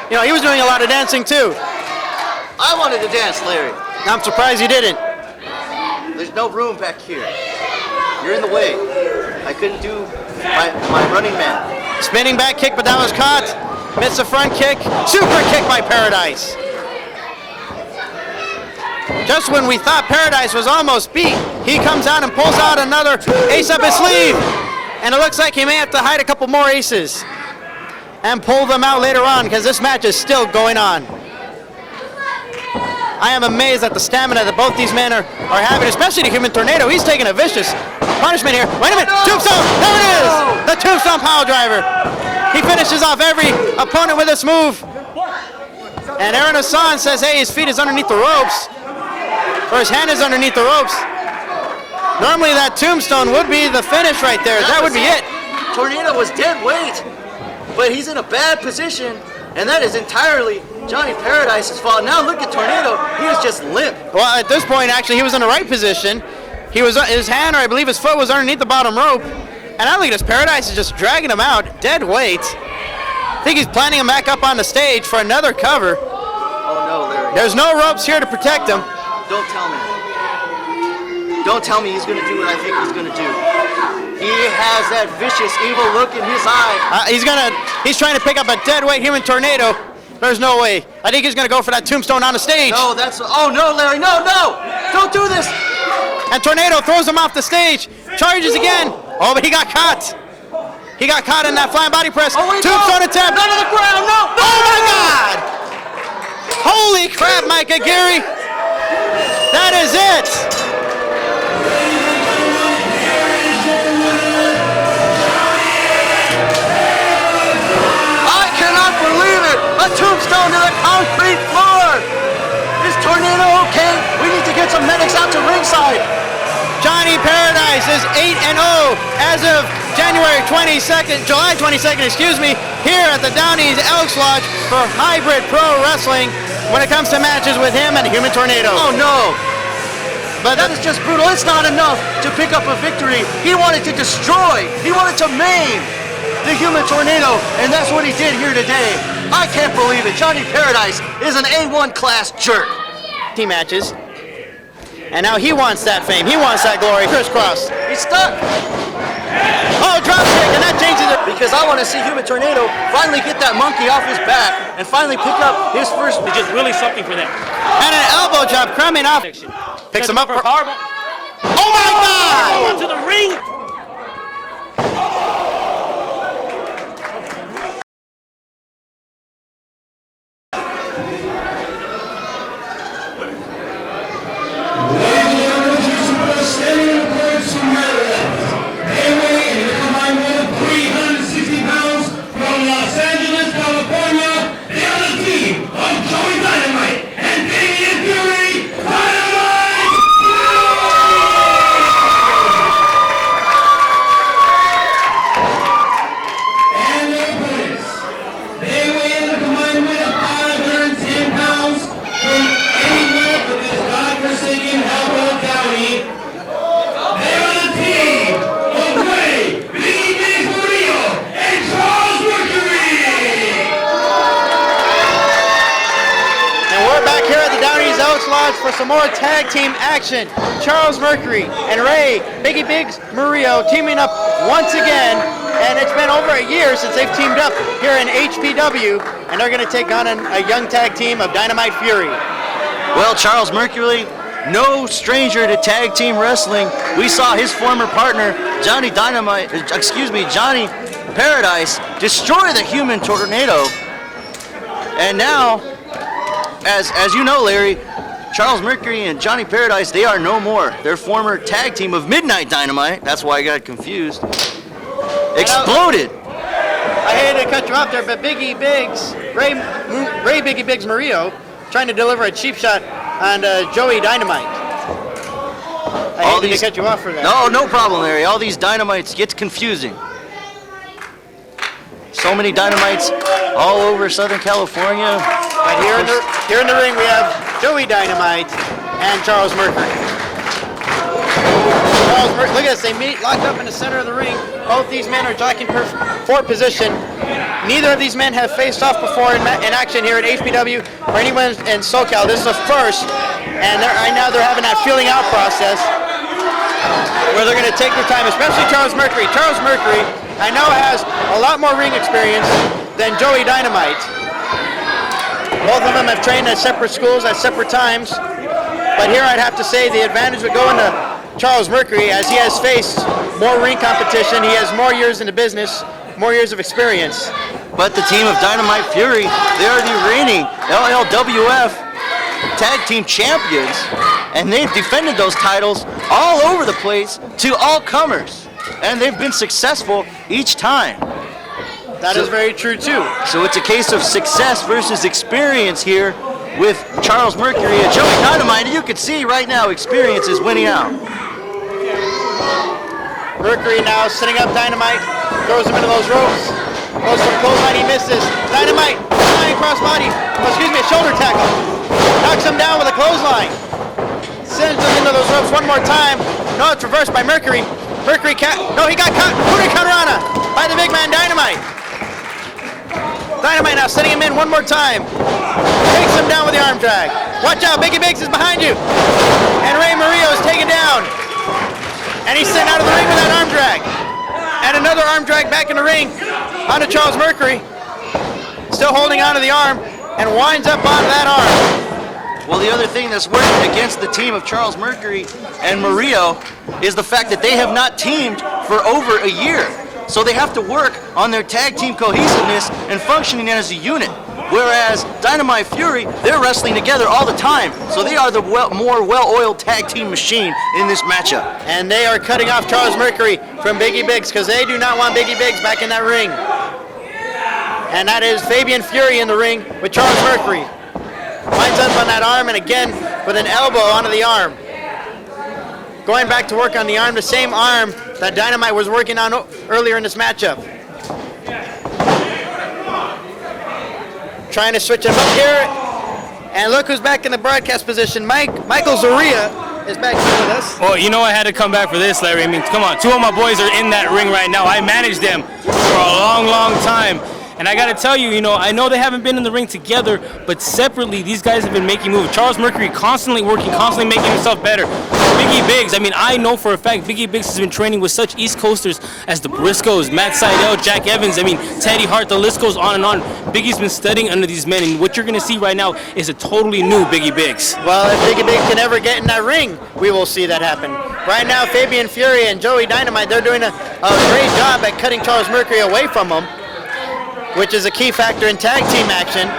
You know, he was doing a lot of dancing too. I wanted to dance, Larry. I'm surprised he didn't. There's no room back here. You're in the way. I couldn't do my running man. Spinning back kick, but that was caught. Missed the front kick. Super kick by Paradise. Just when we thought Paradise was almost beat, he comes out and pulls out another ace up his sleeve. And it looks like he may have to hide a couple more aces and pull them out later on, because this match is still going on. I am amazed at the stamina that both these men are having, especially the Human Tornado. He's taking a vicious punishment here. Wait a minute, tombstone, there it is! The tombstone pile driver. He finishes off every opponent with this move. And Aaron Hassan says, hey, his feet is underneath the ropes, or his hand is underneath the ropes. Normally that tombstone would be the finish right there. That would be it. Tornado was dead weight, but he's in a bad position, and that is entirely Johnny Paradise's fault. Now look at Tornado. He is just limp. Well, at this point, actually, he was in the right position. He was his hand, or I believe his foot, was underneath the bottom rope. And now look at this. Paradise is just dragging him out, dead weight. I think he's planning him back up on the stage for another cover. Oh no, Larry. There's no ropes here to protect him. Don't tell me. Don't tell me he's going to do what I think he's going to do. He has that vicious, evil look in his eye. He's trying to pick up a dead weight Human Tornado. There's no way. I think he's going to go for that tombstone on the stage. No, oh no, Larry, no! Don't do this! And Tornado throws him off the stage. Charges again. Oh, but he got caught. He got caught in that flying body press. Oh, wait, tombstone attempt. Not on the ground, no! Oh my God! Holy crap, Micah Gary. That is it. A tombstone to the concrete floor! Is Tornado okay? We need to get some medics out to ringside. Johnny Paradise is 8-0 as of July 22nd, excuse me, here at the Downey's Elks Lodge for Hybrid Pro Wrestling when it comes to matches with him and Human Tornado. Oh no! But that is just brutal. It's not enough to pick up a victory. He wanted to destroy. He wanted to maim the Human Tornado, and that's what he did here today. I can't believe it. Johnny Paradise is an A1 class jerk. team matches. And now he wants that fame. He wants that glory. Crisscross. He's stuck. Oh, drop kick, and that changes it. Because I want to see Human Tornado finally get that monkey off his back and finally pick up his first. It's just really something for them. And an elbow drop coming off. Picks him up for powerbomb. Oh my God! To the ring. For some more tag team action. Charles Mercury and Biggî Biggzî, Murillo teaming up once again, and it's been over a year since they've teamed up here in HPW, and they're going to take on a young tag team of Dynamite Fury. Well, Charles Mercury, no stranger to tag team wrestling. We saw his former partner, Johnny Paradise, destroy the Human Tornado, and now, as you know, Larry, Charles Mercury and Johnny Paradise, they are no more. Their former tag team of Midnight Dynamite, that's why I got confused, exploded. I hated to cut you off there, but Biggî Biggzî, Biggî Biggzî Murillo, trying to deliver a cheap shot on Joey Dynamite. I hated to cut you off for that. No problem, Larry. All these Dynamites get confusing. So many Dynamites all over Southern California. But here in the ring we have Joey Dynamite and Charles Mercury. Look at this, they meet locked up in the center of the ring. Both these men are jockeying for position. Neither of these men have faced off before in action here at HPW or anyone in SoCal. This is a first, and right now they're having that feeling out process where they're going to take their time, especially Charles Mercury. Charles Mercury, I know, has a lot more ring experience than Joey Dynamite. Both of them have trained at separate schools at separate times, but here I'd have to say the advantage would go into Charles Mercury, as he has faced more ring competition. He has more years in the business, more years of experience. But the team of Dynamite Fury, they are the reigning LLWF tag team champions, and they've defended those titles all over the place to all comers, and they've been successful each time. That is very true too. So it's a case of success versus experience here with Charles Mercury and Joey Dynamite. You can see right now experience is winning out. Mercury now setting up Dynamite, throws him into those ropes. Goes for the clothesline, he misses. Dynamite, flying crossbody, a shoulder tackle. Knocks him down with a clothesline. Sends him into those ropes one more time. No, it's reversed by Mercury. He got caught. Hurricanrana by the big man Dynamite. Dynamite now setting him in one more time. Takes him down with the arm drag. Watch out, Biggî Biggzî is behind you. And Murillo is taken down. And he's sent out of the ring with that arm drag. And another arm drag back in the ring onto Charles Mercury. Still holding onto the arm and winds up onto that arm. Well, the other thing that's working against the team of Charles Mercury and Murillo is the fact that they have not teamed for over a year. So they have to work on their tag team cohesiveness and functioning as a unit. Whereas Dynamite Fury, they're wrestling together all the time. So they are the more well-oiled tag team machine in this matchup. And they are cutting off Charles Mercury from Biggî Biggzî because they do not want Biggî Biggzî back in that ring. And that is Fabien Fury in the ring with Charles Mercury. Winds up on that arm, and again with an elbow onto the arm. Going back to work on the arm, the same arm that Dynamite was working on earlier in this matchup. Trying to switch him up here. And look who's back in the broadcast position. Michael Zaria is back here with us. Well, you know I had to come back for this, Larry. I mean, come on. 2 of my boys are in that ring right now. I managed them for a long, long time. And I got to tell you, you know, I know they haven't been in the ring together, but separately, these guys have been making moves. Charles Mercury constantly working, constantly making himself better. Biggî Biggzî, I mean, I know for a fact Biggî Biggzî has been training with such East Coasters as the Briscoes, Matt Sydal, Jack Evans, I mean, Teddy Hart, the list goes on and on. Biggie's been studying under these men, and what you're going to see right now is a totally new Biggî Biggzî. Well, if Biggî Biggzî can ever get in that ring, we will see that happen. Right now, Fabien Fury and Joey Dynamite, they're doing a great job at cutting Charles Mercury away from him, which is a key factor in tag team action.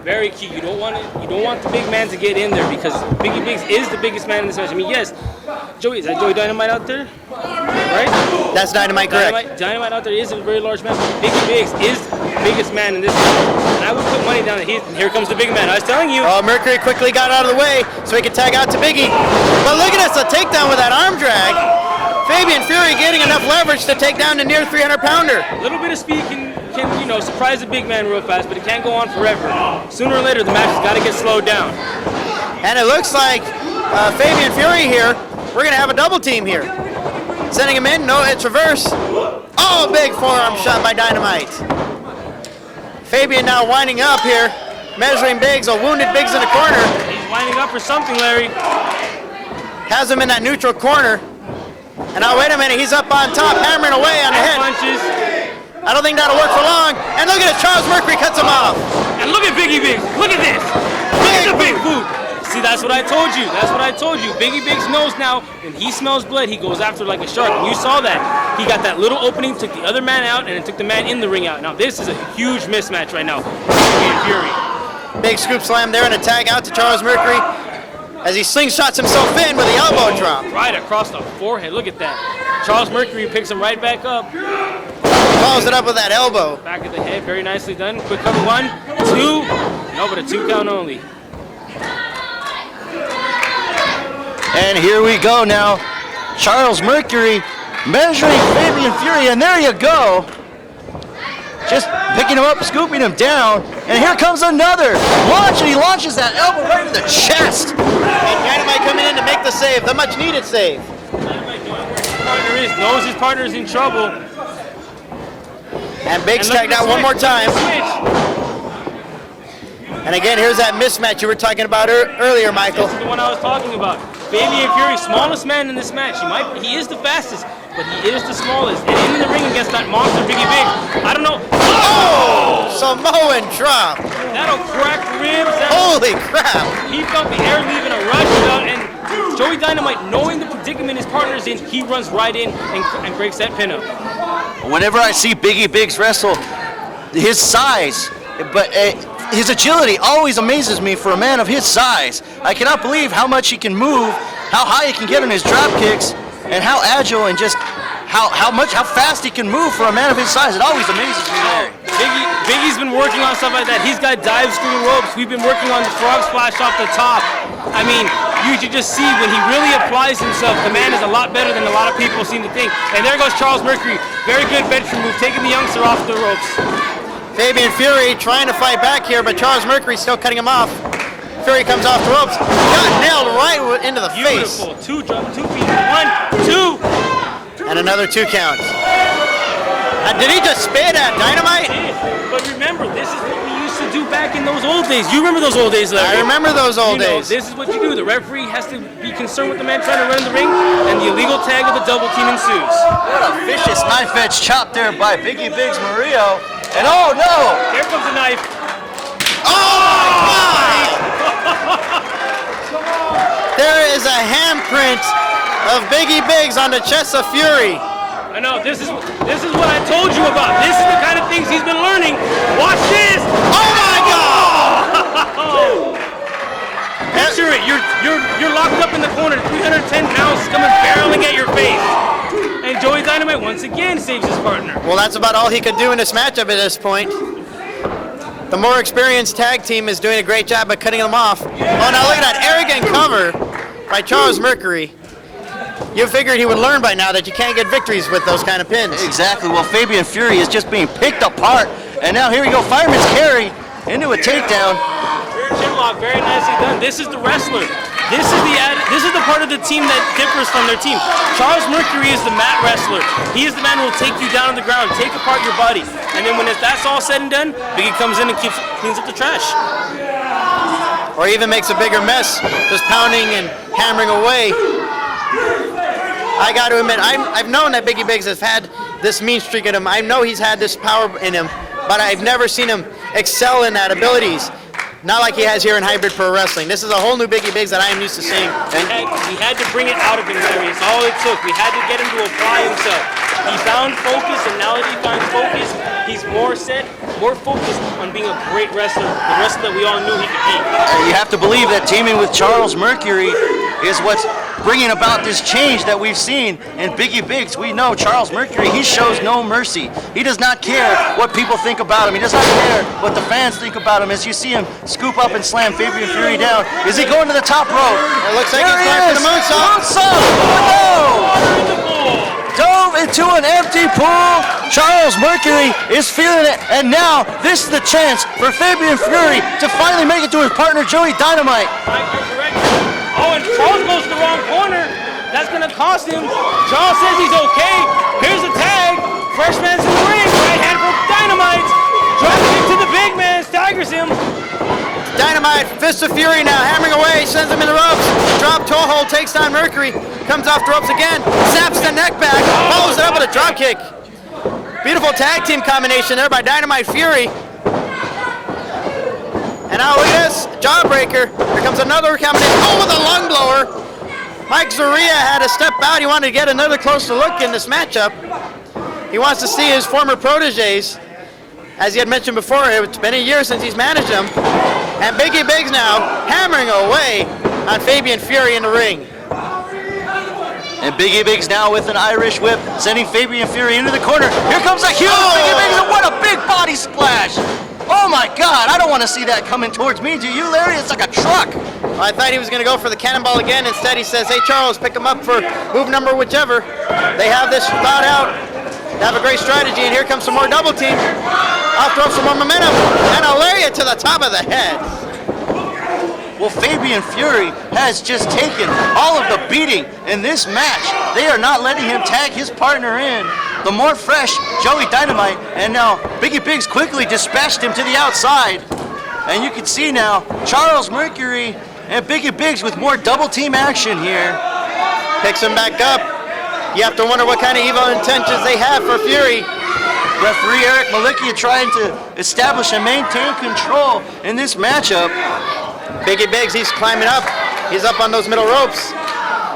Very key. You don't want the big man to get in there because Biggî Biggzî is the biggest man in this match. I mean, yes, is that Joey Dynamite out there? Right? That's Dynamite, correct. Dynamite out there is a very large man. Biggî Biggzî is the biggest man in this match. And I would put money down that here comes the big man. I was telling you. Oh, Mercury quickly got out of the way so he could tag out to Biggî. But look at this, a takedown with that arm drag. Fabien Fury getting enough leverage to take down the near 300-pounder. A little bit of speed can you know, surprise a big man real fast, but it can't go on forever. Sooner or later, the match has got to get slowed down. And it looks like Fabien Fury here, we're going to have a double team here. Sending him in, no, it's reverse. Oh, big forearm shot by Dynamite. Fabien now winding up here, measuring Biggzî, a wounded Biggzî in the corner. He's winding up for something, Larry. Has him in that neutral corner. And now, wait a minute, he's up on top, hammering away on the head. Punches. I don't think that'll work for long. And look at it, Charles Mercury cuts him off. And look at Biggî Biggzî. Look at this. Look at the big boot. See, that's what I told you. That's what I told you. Biggî Biggzî knows now when he smells blood, he goes after like a shark. And you saw that. He got that little opening, took the other man out, and it took the man in the ring out. Now, this is a huge mismatch right now. Fury. Big scoop slam there and a tag out to Charles Mercury as he slingshots himself in with the elbow drop. Right across the forehead. Look at that. Charles Mercury picks him right back up. Follows it up with that elbow. Back of the head, very nicely done. Quick cover, 1, 2. No, but a 2 count only. And here we go now. Charles Mercury measuring Fabien Fury, and there you go. Just picking him up, scooping him down, and here comes another launch, and he launches that elbow right in the chest. And Dynamite coming in to make the save, the much needed save. Knows his partner is in trouble. And Biggzî tagged out one more time. And again, here's that mismatch you were talking about earlier, Michael. This is the one I was talking about. Fabien Fury, smallest man in this match. He is the fastest, but he is the smallest. And in the ring against that monster Biggî Biggzî, I don't know. Oh! Samoan drop. That'll crack ribs. Holy crap. He felt the air leaving a rush out, and Joey Dynamite, knowing the predicament his partner's in, he runs right in and breaks that pin up. Whenever I see Biggî Biggzî wrestle, his size, but his agility always amazes me for a man of his size. I cannot believe how much he can move, how high he can get on his drop kicks, and how agile and just how fast he can move for a man of his size. It always amazes me, Larry. Biggie's been working on stuff like that. He's got dives through the ropes. We've been working on the frog splash off the top. I mean, you should just see when he really applies himself, the man is a lot better than a lot of people seem to think. And there goes Charles Mercury. Very good veteran move, taking the youngster off the ropes. Fabien Fury trying to fight back here, but Charles Mercury still cutting him off. Fury comes off the ropes. Got nailed right into the face. Beautiful. 2 feet. 1, 2. And another 2 counts. Did he just spit at Dynamite? But remember, this is what we used to do back in those old days. You remember those old days, Larry? I remember those old days. This is what you do. The referee has to be concerned with the man trying to run in the ring, and the illegal tag of the double team ensues. What a vicious knife edge chop there by Biggî Biggzî Murillo. And oh no! Here comes the knife. Oh my! There is a handprint of Biggî Biggzî on the chest of Fury. I know, this is what I told you about. This is the kind of things he's been learning. Watch this! Oh my God! Picture it, you're locked up in the corner, 310 pounds is coming barreling at your face. And Joey Dynamite once again saves his partner. Well, that's about all he could do in this matchup at this point. The more experienced tag team is doing a great job of cutting them off. Oh, now look at that arrogant cover by Charles Mercury. You figured he would learn by now that you can't get victories with those kind of pins. Exactly. Well, Fabien Fury is just being picked apart. And now here we go, fireman's carry into a takedown. Rear chin lock, very nicely done. This is the wrestler. This is the part of the team that differs from their team. Charles Mercury is the mat wrestler. He is the man who will take you down on the ground, take apart your body. And then when that's all said and done, Biggî comes in and cleans up the trash. Or even makes a bigger mess, just pounding and hammering away. I got to admit, I've known that Biggî Biggzî has had this mean streak in him. I know he's had this power in him, but I've never seen him excel in that abilities. Not like he has here in Hybrid Pro Wrestling. This is a whole new Biggî Biggzî that I am used to seeing. We had to bring it out of him, Larry. It's all it took. We had to get him to apply himself. He found focus, and now that he finds focus, he's more set, more focused on being a great wrestler, the wrestler that we all knew he could be. You have to believe that teaming with Charles Mercury is what's bringing about this change that we've seen in Biggî Biggzî. We know Charles Mercury, he shows no mercy. He does not care what people think about him. He does not care what the fans think about him. As you see him scoop up and slam Fabien Fury down. Is he going to the top rope? It looks like he's going for the moonsault. Oh no! Dove into an empty pool. Charles Mercury is feeling it, and now this is the chance for Fabien Fury to finally make it to his partner Joey Dynamite. Oh, and Charles goes to the wrong corner. That's going to cost him. Charles says he's okay. Here's the tag. First man's in the ring. Right hand for Dynamite. Drop kick to the big man. Staggers him. Dynamite, Fist of Fury now, hammering away, sends him in the ropes. Drop toe hold, takes down Mercury. Comes off the ropes again. Snaps the neck back. Follows it up with a drop kick. Beautiful tag team combination there by Dynamite Fury. And now look at this, Jawbreaker. Here comes another combination. Oh, with a lung blower. Mike Zoria had to step out. He wanted to get another closer look in this matchup. He wants to see his former proteges. As he had mentioned before, it's been a year since he's managed them. And Biggî Biggzî now hammering away on Fabien Fury in the ring. And Biggî Biggzî now with an Irish whip, sending Fabien Fury into the corner. Here comes a huge Biggî Biggzî. What a big body splash. Oh my God, I don't want to see that coming towards me. Do you, Larry? It's like a truck. Well, I thought he was going to go for the cannonball again. Instead, he says, hey, Charles, pick him up for move number whichever. They have this thought out. They have a great strategy, and here comes some more double team. I'll throw some more momentum, and a lariat to the top of the head. Well, Fabien Fury has just taken all of the beating in this match. They are not letting him tag his partner in. The more fresh Joey Dynamite, and now Biggî Biggzî quickly dispatched him to the outside. And you can see now Charles Mercury and Biggî Biggzî with more double team action here. Picks him back up. You have to wonder what kind of evil intentions they have for Fury. Referee Eric Malikia trying to establish and maintain control in this matchup. Biggî Biggzî, he's climbing up. He's up on those middle ropes.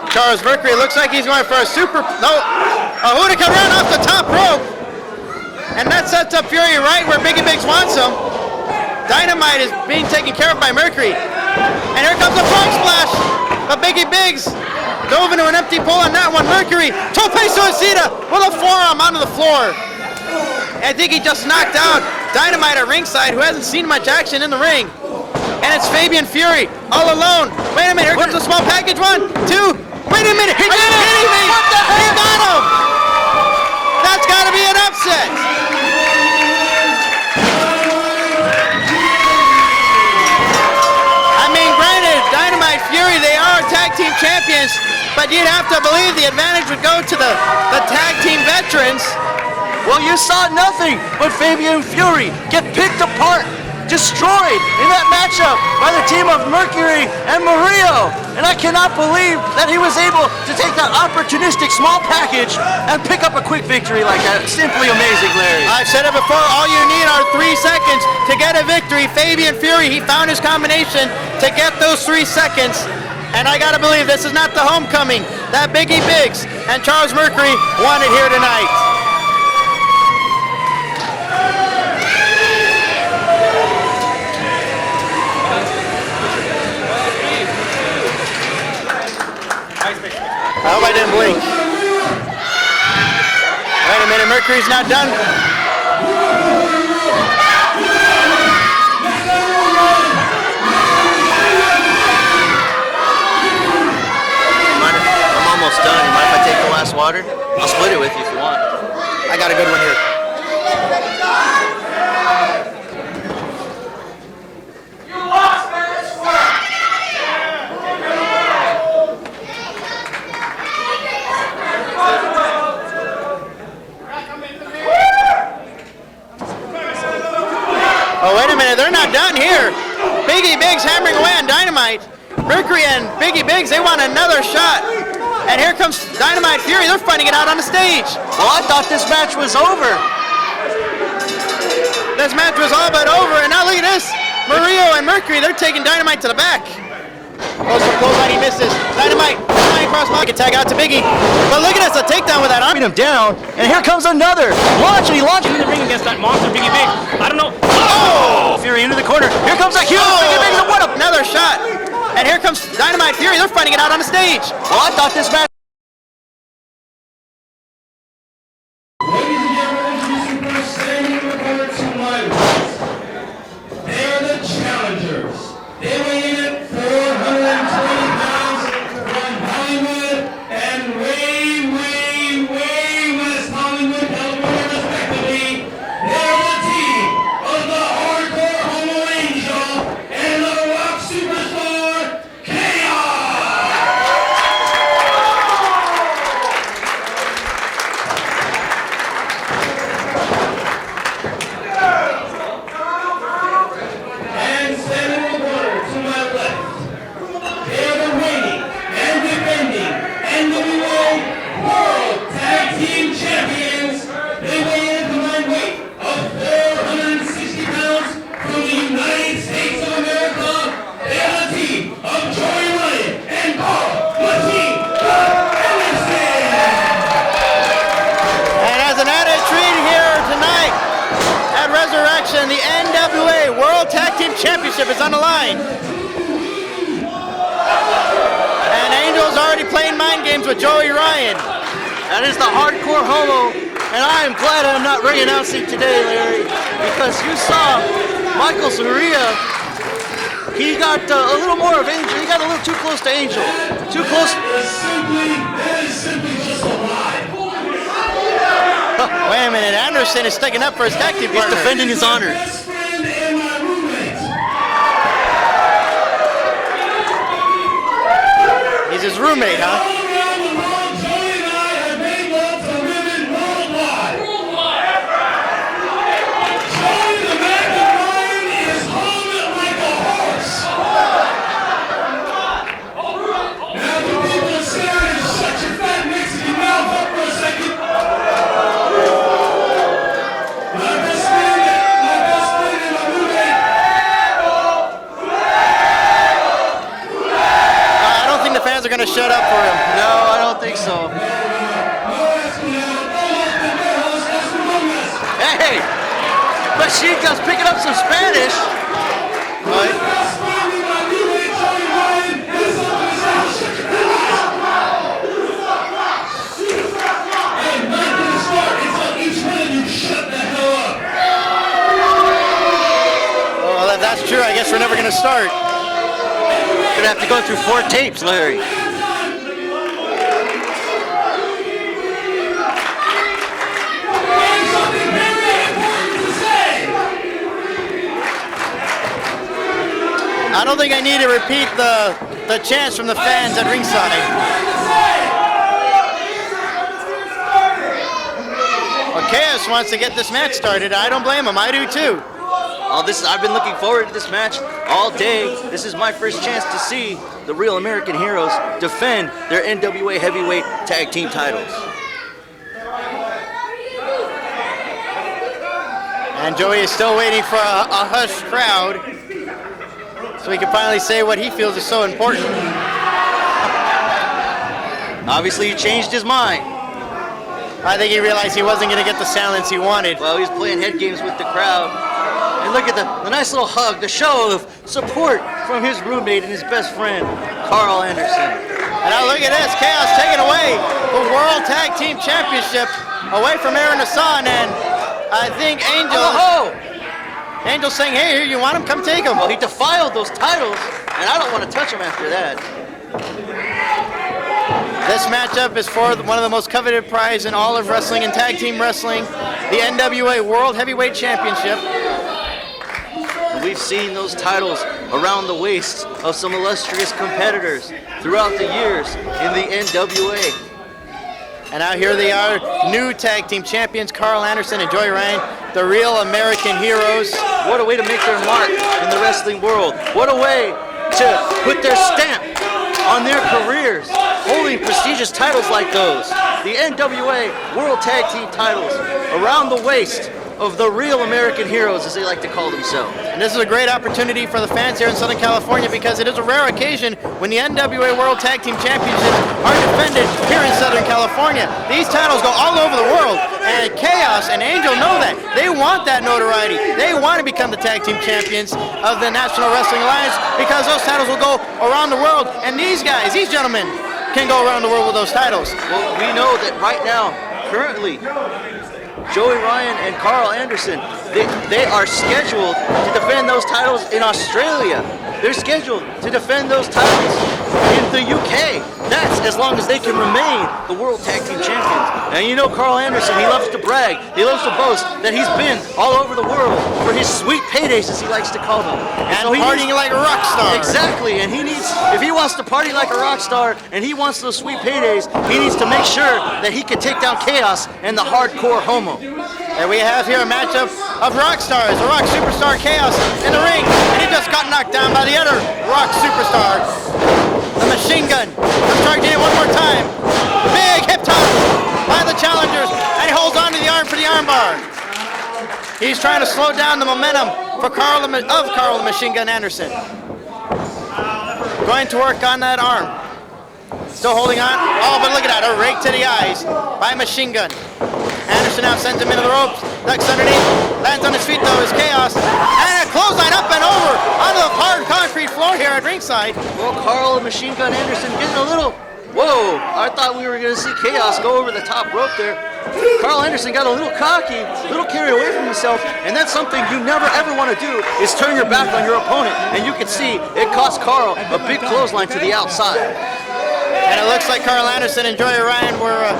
Charles Mercury looks like he's going for a a Hurricane run off the top rope. And that sets up Fury right where Biggî Biggzî wants him. Dynamite is being taken care of by Mercury. And here comes a frog splash. But Biggî Biggzî dove into an empty pool on that one. Mercury, tope suicida with a forearm onto the floor. I think he just knocked out Dynamite at ringside, who hasn't seen much action in the ring. And it's Fabien Fury, all alone. Wait a minute, here comes a small package. 1, 2, wait a minute. Are you kidding me? What the heck? He got him. That's got to be an upset. I mean, granted, Dynamite Fury, they are tag team champions, but you'd have to believe the advantage would go to the tag team veterans. Well, you saw nothing but Fabien Fury get picked apart, destroyed in that matchup by the team of Mercury and Murillo. And I cannot believe that he was able to take that opportunistic small package and pick up a quick victory like that. Simply amazing, Larry. I've said it before, all you need are 3 seconds to get a victory. Fabien Fury, he found his combination to get those 3 seconds. And I gotta believe this is not the homecoming that Biggî Biggzî and Charles Mercury wanted here tonight. I hope I didn't blink. Wait a minute, Mercury's not done. I'm almost done. You mind if I take the last water? I'll split it with you if you want. I got a good one here. Oh, wait a minute, they're not done here. Biggzî hammering away on Dynamite. Mercury and Biggzî, they want another shot. And here comes Dynamite Fury, they're fighting it out on the stage. Well, I thought this match was over. This match was all but over, and now look at this. Murillo and Mercury, they're taking Dynamite to the back. Goes for clothesline, he misses. Dynamite cross pocket tag out to Biggzî. But look at this, a takedown with that arm. Beat him down, and here comes another. Launching in the ring against that monster Biggzî. I don't know. Oh! Fury into the corner. Here comes a huge Biggzî. What up? Another shot. And here comes Dynamite Fury, they're fighting it out on the stage. Well, I thought this match. Ladies and gentlemen, introducing first, standing in the corner to my left. They are the challengers. They weigh in at 420 pounds from Hollywood and way West Hollywood, California, respectively. They are the team of the hardcore Homoî and the rock superstar Kaos. And standing in the corner to my left, they are the reigning and defending NWA World Tag Team Champions. They weigh in at a combined weight of 460 pounds from the United States of America. They are the team of Riot and Karl, ìMachine, And as an added treat here tonight at Resurrection, the NWA World Tag Team Championship is on the line. And Angel's already playing mind games with Joey Ryan. That is the hardcore homo, and I am glad I'm not re-announcing today, Larry, because you saw Michael Murillo. He got a little more of Angel. He got a little too close to Angel. Too close. That is simply just a lie. Wait a minute, Anderson is sticking up for his tag team He's partner. defending his honor. Best friend and my roommate. He's his roommate, huh? All around the world, Joey and I have made love to women worldwide. Joey the Mac and Ryan is home like a horse. Now the people are staring and shut your fat Mexican mouth up for a second. My best friend and my roommate. I don't think the fans are going to shut up for him. No, I don't think so. Hey, Machine Gun's picking up some Spanish. Well, if that's true, I guess we're never going to start. Gonna have to go through 4 tapes, Larry. I don't think I need to repeat the chants from the fans at ringside. Well, Kaos wants to get this match started. I don't blame him. I do too. I've been looking forward to this match all day. This is my first chance to see the real American heroes defend their NWA heavyweight tag team titles. And Joey is still waiting for a hushed crowd so he can finally say what he feels is so important. Obviously, he changed his mind. I think he realized he wasn't going to get the silence he wanted. Well, he's playing head games with the crowd. And look at the nice little hug, the show of support from his roommate and his best friend, Karl Anderson. And now look at this, Kaos taking away the World Tag Team Championship away from Aaron Hassan, and I think Angel's saying, hey, here, you want him? Come take him. Well, he defiled those titles, and I don't want to touch him after that. This matchup is for one of the most coveted prizes in all of wrestling and tag team wrestling, the NWA World Heavyweight Championship. And we've seen those titles around the waists of some illustrious competitors throughout the years in the NWA. And now here they are, new tag team champions, Karl Anderson and Joey Ryan, the real American heroes. What a way to make their mark in the wrestling world. What a way to put their stamp on their careers, holding prestigious titles like those. The NWA World Tag Team titles around the waist of the real American heroes, as they like to call themselves. And this is a great opportunity for the fans here in Southern California because it is a rare occasion when the NWA World Tag Team Championships are defended here in Southern California. These titles go all over the world, and Kaos and Angel know that. They want that notoriety. They want to become the tag team champions of the National Wrestling Alliance because those titles will go around the world, and these guys, these gentlemen, can go around the world with those titles. Well, we know that right now, currently, Joey Ryan and Karl Anderson, they are scheduled to defend those titles in Australia. They're scheduled to defend those titles in the UK. That's as long as they can remain the World Tag Team Champions. And you know Karl Anderson, he loves to brag, he loves to boast that he's been all over the world for his sweet paydays, as he likes to call them. And so partying like a rock star. Exactly, and he needs, if he wants to party like a rock star and he wants those sweet paydays, he needs to make sure that he can take down Kaos and the hardcore Homoî. And we have here a matchup of rock stars, the rock superstar Kaos in the ring, and he just got knocked down by the other rock superstar, the Machine Gun. He's charging in one more time. Big hip toss by the challengers, and he holds on to the arm for the armbar. He's trying to slow down the momentum for Karl the Machine Gun Anderson. Going to work on that arm. Still holding on. Oh, but look at that, a rake to the eyes by Machine Gun. Anderson now sends him into the ropes, ducks underneath, lands on his feet though, is Kaos, and a clothesline up and over onto the hard concrete floor here at ringside. Well, Karl and Machine Gun Anderson getting a little, whoa, I thought we were going to see Kaos go over the top rope there. Karl Anderson got a little cocky, a little carried away from himself, and that's something you never ever want to do, is turn your back on your opponent, and you can see it cost Karl a big clothesline to the outside. And it looks like Karl Anderson and Joey Ryan were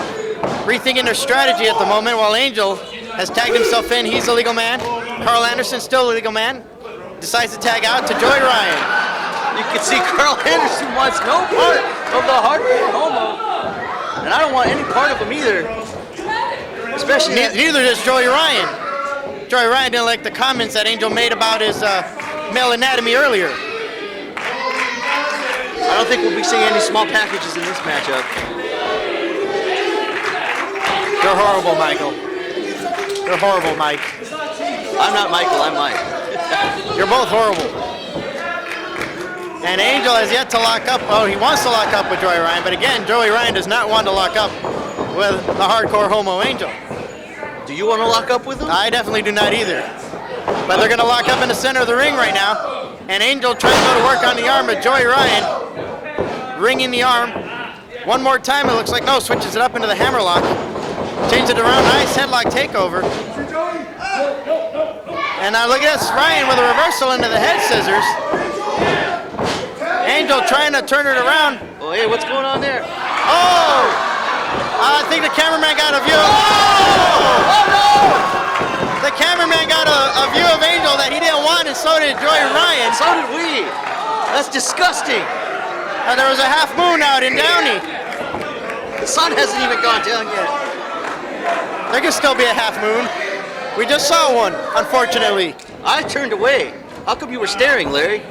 rethinking their strategy at the moment, while Angel has tagged himself in. He's a legal man. Karl Anderson, still a legal man, decides to tag out to Joey Ryan. You can see Karl Anderson wants no part of the hardcore Homoî, and I don't want any part of him either. Especially neither does Joey Ryan. Joey Ryan didn't like the comments that Angel made about his male anatomy earlier. I don't think we'll be seeing any small packages in this matchup. You're horrible, Michael. You're horrible, Mike. I'm not Michael, I'm Mike. You're both horrible. And Angel has yet to lock up. Oh, he wants to lock up with Joey Ryan, but again, Joey Ryan does not want to lock up with the hardcore Homoî Angel. Do you want to lock up with him? I definitely do not either. But they're going to lock up in the center of the ring right now. And Angel trying to go to work on the arm of Joey Ryan, ringing the arm. One more time, it looks like, no, switches it up into the hammerlock. Change it around, nice headlock takeover. And now look at this, Ryan with a reversal into the head scissors. Angel trying to turn it around. Oh, hey, what's going on there? Oh! I think the cameraman got a view. Oh no! The cameraman got a view of Angel that he didn't want, and so did Joey Ryan. So did we. That's disgusting. And there was a half moon out in Downey. The sun hasn't even gone down yet. There can still be a half moon. We just saw one, unfortunately. I turned away. How come you were staring, Larry?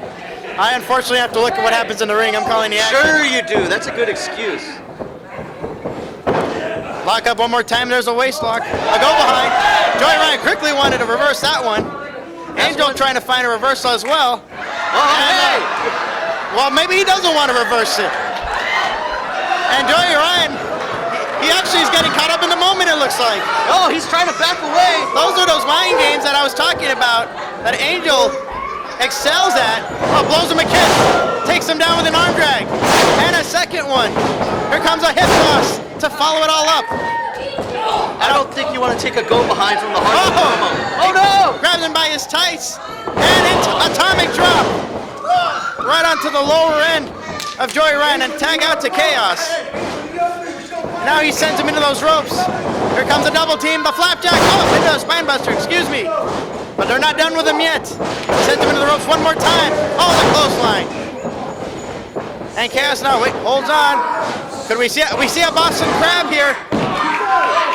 I unfortunately have to look at what happens in the ring. I'm calling the action. Sure you do. That's a good excuse. Lock up one more time. There's a waist lock. A go behind. Joey Ryan quickly wanted to reverse that one. Angel trying to find a reversal as well. Oh, hey! Well, maybe he doesn't want to reverse it. And Joey Ryan, he actually is getting caught up in the moment, it looks like. Oh, he's trying to back away. Those are those mind games that I was talking about that Angel excels at. Oh, blows him a kick. Takes him down with an arm drag. And a second one. Here comes a hip toss to follow it all up. I don't think you want to take a go behind from the hardcore Homoî. Oh no! Grabs him by his tights. And into atomic drop. Right onto the lower end of Joey Ryan and tag out to Kaos. Now he sends him into those ropes. Here comes a double team, the flapjack. Oh, into a spine buster, excuse me. But they're not done with him yet. Sends him into the ropes one more time. Oh, the clothesline. And Kaos now holds on. Could we see a Boston Crab here?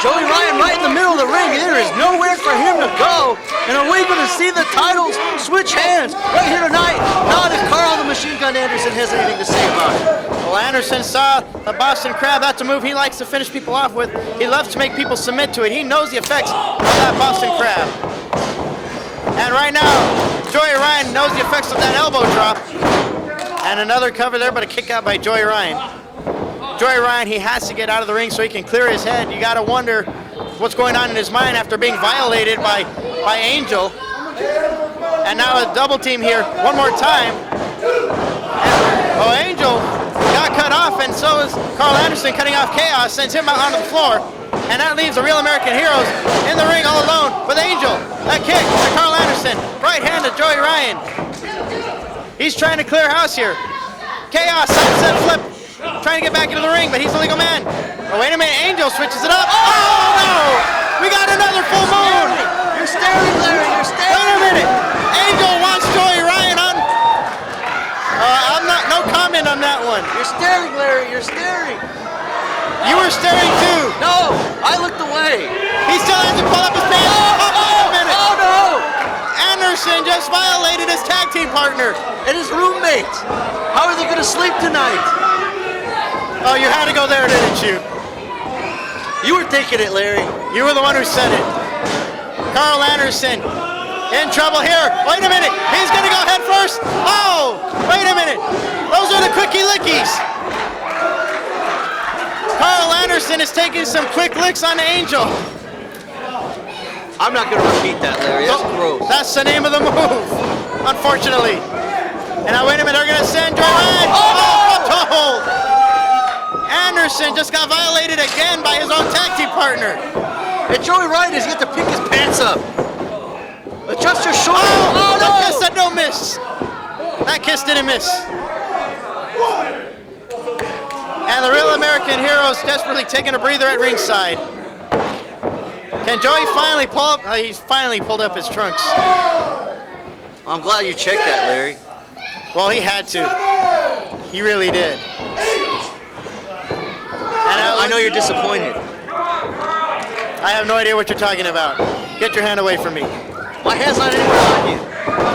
Joey Ryan right in the middle of the ring. There is nowhere for him to go. And are we going to see the titles switch hands right here tonight? Not if Karl the Machine Gun Anderson has anything to say about it. Well, Anderson saw the Boston Crab. That's a move he likes to finish people off with. He loves to make people submit to it. He knows the effects of that Boston Crab. And right now, Joey Ryan knows the effects of that elbow drop. And another cover there, but a kick out by Joey Ryan. Joey Ryan, he has to get out of the ring so he can clear his head. You got to wonder what's going on in his mind after being violated by Angel. And now a double team here one more time. And, Angel got cut off, and so is Karl Anderson cutting off Kaos, sends him out onto the floor. And that leaves the Real American Heroes in the ring all alone with Angel. A kick to Karl Anderson. Right hand to Joey Ryan. He's trying to clear house here. Kaos, sunset flip. Trying to get back into the ring, but he's the legal man. Oh, wait a minute, Angel switches it up. Oh, no! We got another full moon! You're staring, Larry, you're staring! Wait a minute! Angel wants Joey Ryan on... no comment on that one. You're staring, Larry, you're staring! You were staring too! No, I looked away! He still hasn't pulled up his pants! Oh, wait a minute! Oh, no! Anderson just violated his tag team partner! And his roommate! How are they gonna sleep tonight? Oh, you had to go there, didn't you? You were thinking it, Larry. You were the one who said it. Karl Anderson in trouble here. Wait a minute. He's going to go head first. Oh, wait a minute. Those are the quickie lickies. Karl Anderson is taking some quick licks on Angel. I'm not going to repeat that, Larry. That's gross. That's the name of the move, unfortunately. And now, wait a minute. They're going to send Joey Ryan. Oh, Anderson just got violated again by his own tag team partner. And Joey Ryan has yet to pick his pants up. Adjust your shoulder. Oh, no! That kiss said no miss. That kiss didn't miss. And the Real American Heroes desperately taking a breather at ringside. Can Joey finally pull up? He's finally pulled up his trunks. I'm glad you checked that, Larry. Well, he had to. He really did. And I know you're disappointed. I have no idea what you're talking about. Get your hand away from me. My hand's not anywhere on you.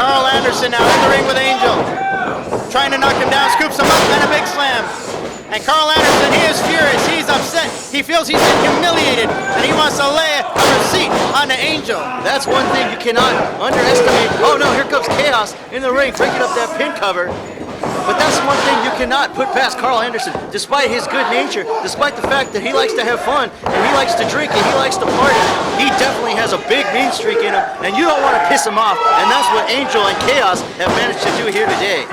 Karl Anderson now in the ring with Angel. Trying to knock him down, scoops him up, and a big slam. And Karl Anderson, he is furious. He's upset. He feels he's been humiliated, and he wants to lay a receipt on the Angel. That's one thing you cannot underestimate. Oh no, here comes Kaos in the ring, breaking up that pin cover. But that's one thing you cannot put past Karl Anderson. Despite his good nature, despite the fact that he likes to have fun, and he likes to drink, and he likes to party, he definitely has a big mean streak in him, and you don't want to piss him off, and that's what Angel and Kaos have managed to do here today.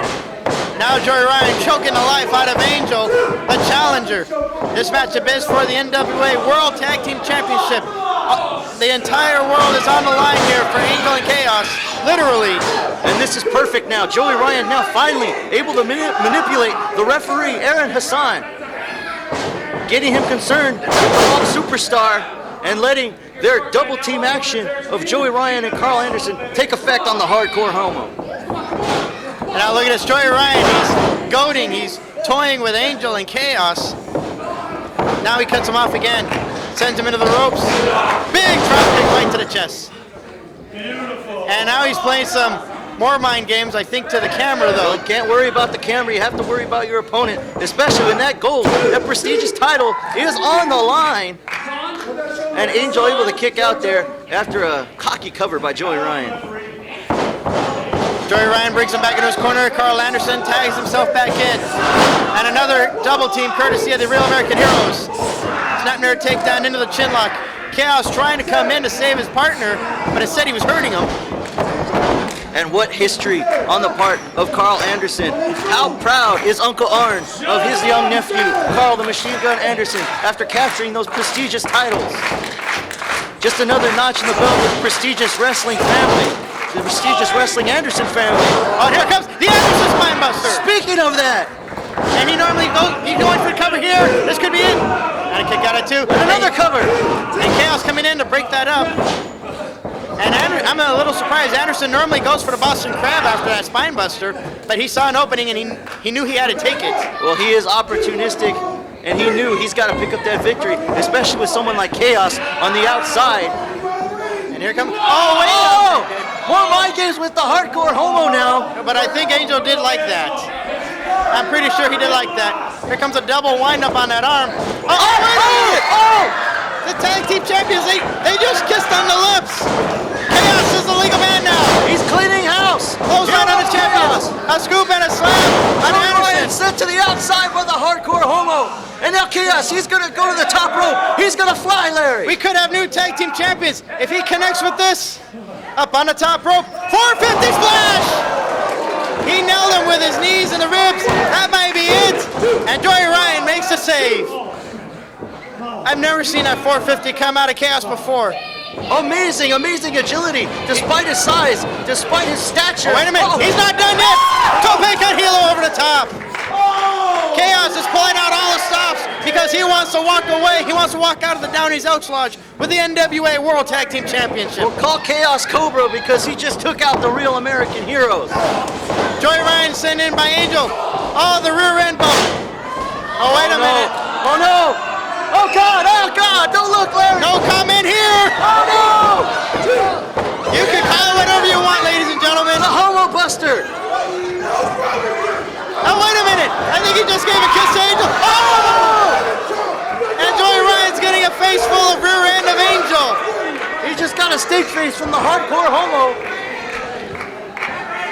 Now Joey Ryan choking the life out of Angel, the challenger. This matchup is for the NWA World Tag Team Championship. The entire world is on the line here for Angel and Kaos, literally. And this is perfect now. Joey Ryan now finally able to manipulate the referee, Aaron Hassan, getting him concerned with the Rock Superstar and letting their double team action of Joey Ryan and Karl Anderson take effect on the hardcore homo. And now look at this, Joey Ryan, he's goading, he's toying with Angel and Kaos. Now he cuts him off again, sends him into the ropes. Big dropkick right to the chest. And now he's playing some more mind games, I think, to the camera, though. Well, you can't worry about the camera. You have to worry about your opponent, especially when that gold, that prestigious title is on the line. And Angel able to kick out there after a cocky cover by Joey Ryan. Joey Ryan brings him back into his corner. Karl Anderson tags himself back in. And another double team courtesy of the Real American Heroes. Snapmare takedown into the chinlock. Kaos trying to come in to save his partner, but instead he was hurting him. And what history on the part of Karl Anderson. How proud is Uncle Arn of his young nephew, Karl the Machine Gun Anderson, after capturing those prestigious titles. Just another notch in the belt with the prestigious wrestling family, the prestigious Wrestling Anderson family. Oh, here comes the Anderson Spinebuster. Speaking of that, and he normally goes, he's going for the cover here. This could be it. And a kick out of two. And another cover. And Kaos coming in to break that up. And I'm a little surprised. Anderson normally goes for the Boston Crab after that spine buster, but he saw an opening and he knew he had to take it. Well, he is opportunistic, and he knew he's got to pick up that victory, especially with someone like Kaos on the outside. And here comes, More mind games with the hardcore homo now. but I think Angel did like that. I'm pretty sure he did like that. Here comes a double wind-up on that arm. Wait a minute! The tag team champions, they just kissed on the lips. Kaos is the legal man now. He's cleaning house. Close line on the champions. A scoop and a slam on Anderson. Sent to the outside by the hardcore homo. And now Kaos, he's going to go to the top rope. He's going to fly, Larry. We could have new tag team champions if he connects with this. Up on the top rope. 450 splash. He nailed him with his knees and the ribs. That might be it. And Joey Ryan makes the save. I've never seen that 450 come out of Kaos before. Amazing agility, despite his size, despite his stature. Wait a minute, he's not done yet. Tope con hilo over the top. Kaos is pulling out all the stops because he wants to walk away. He wants to walk out of the Downey's Elks Lodge with the NWA World Tag Team Championship. We'll call Kaos Cobra because he just took out the real American heroes. Joey Ryan sent in by Angel. Oh, the rear end bump. Oh, wait a minute. Oh no! Oh God! Don't look, Larry! No comment here. Oh no! You can call it whatever you want, ladies and gentlemen. The Homo Buster! Oh, wait a minute. I think he just gave a kiss to Angel. Oh! And Joey Ryan's getting a face full of rear end of Angel. He just got a steak face from the hardcore homo.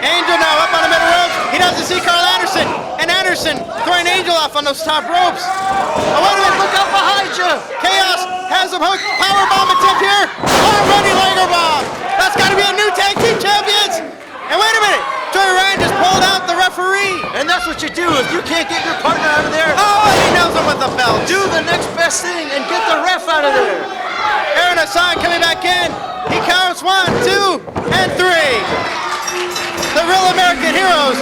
Angel now up on the middle ropes. He doesn't see Karl Anderson. And Anderson throwing Angel off on those top ropes. Oh, wait a minute. Look out behind you! Kaos has him hooked. Power bomb attempt here. Oh, running Lager bomb. That's got to be a new tag team champions. And wait a minute. Joey Ryan just pulled out the referee. And that's what you do if you can't get your partner out of there. Oh, and he nails him with the belt. Do the next best thing and get the ref out of there. Aaron Hassan coming back in. He counts 1, 2, and 3. The real American heroes.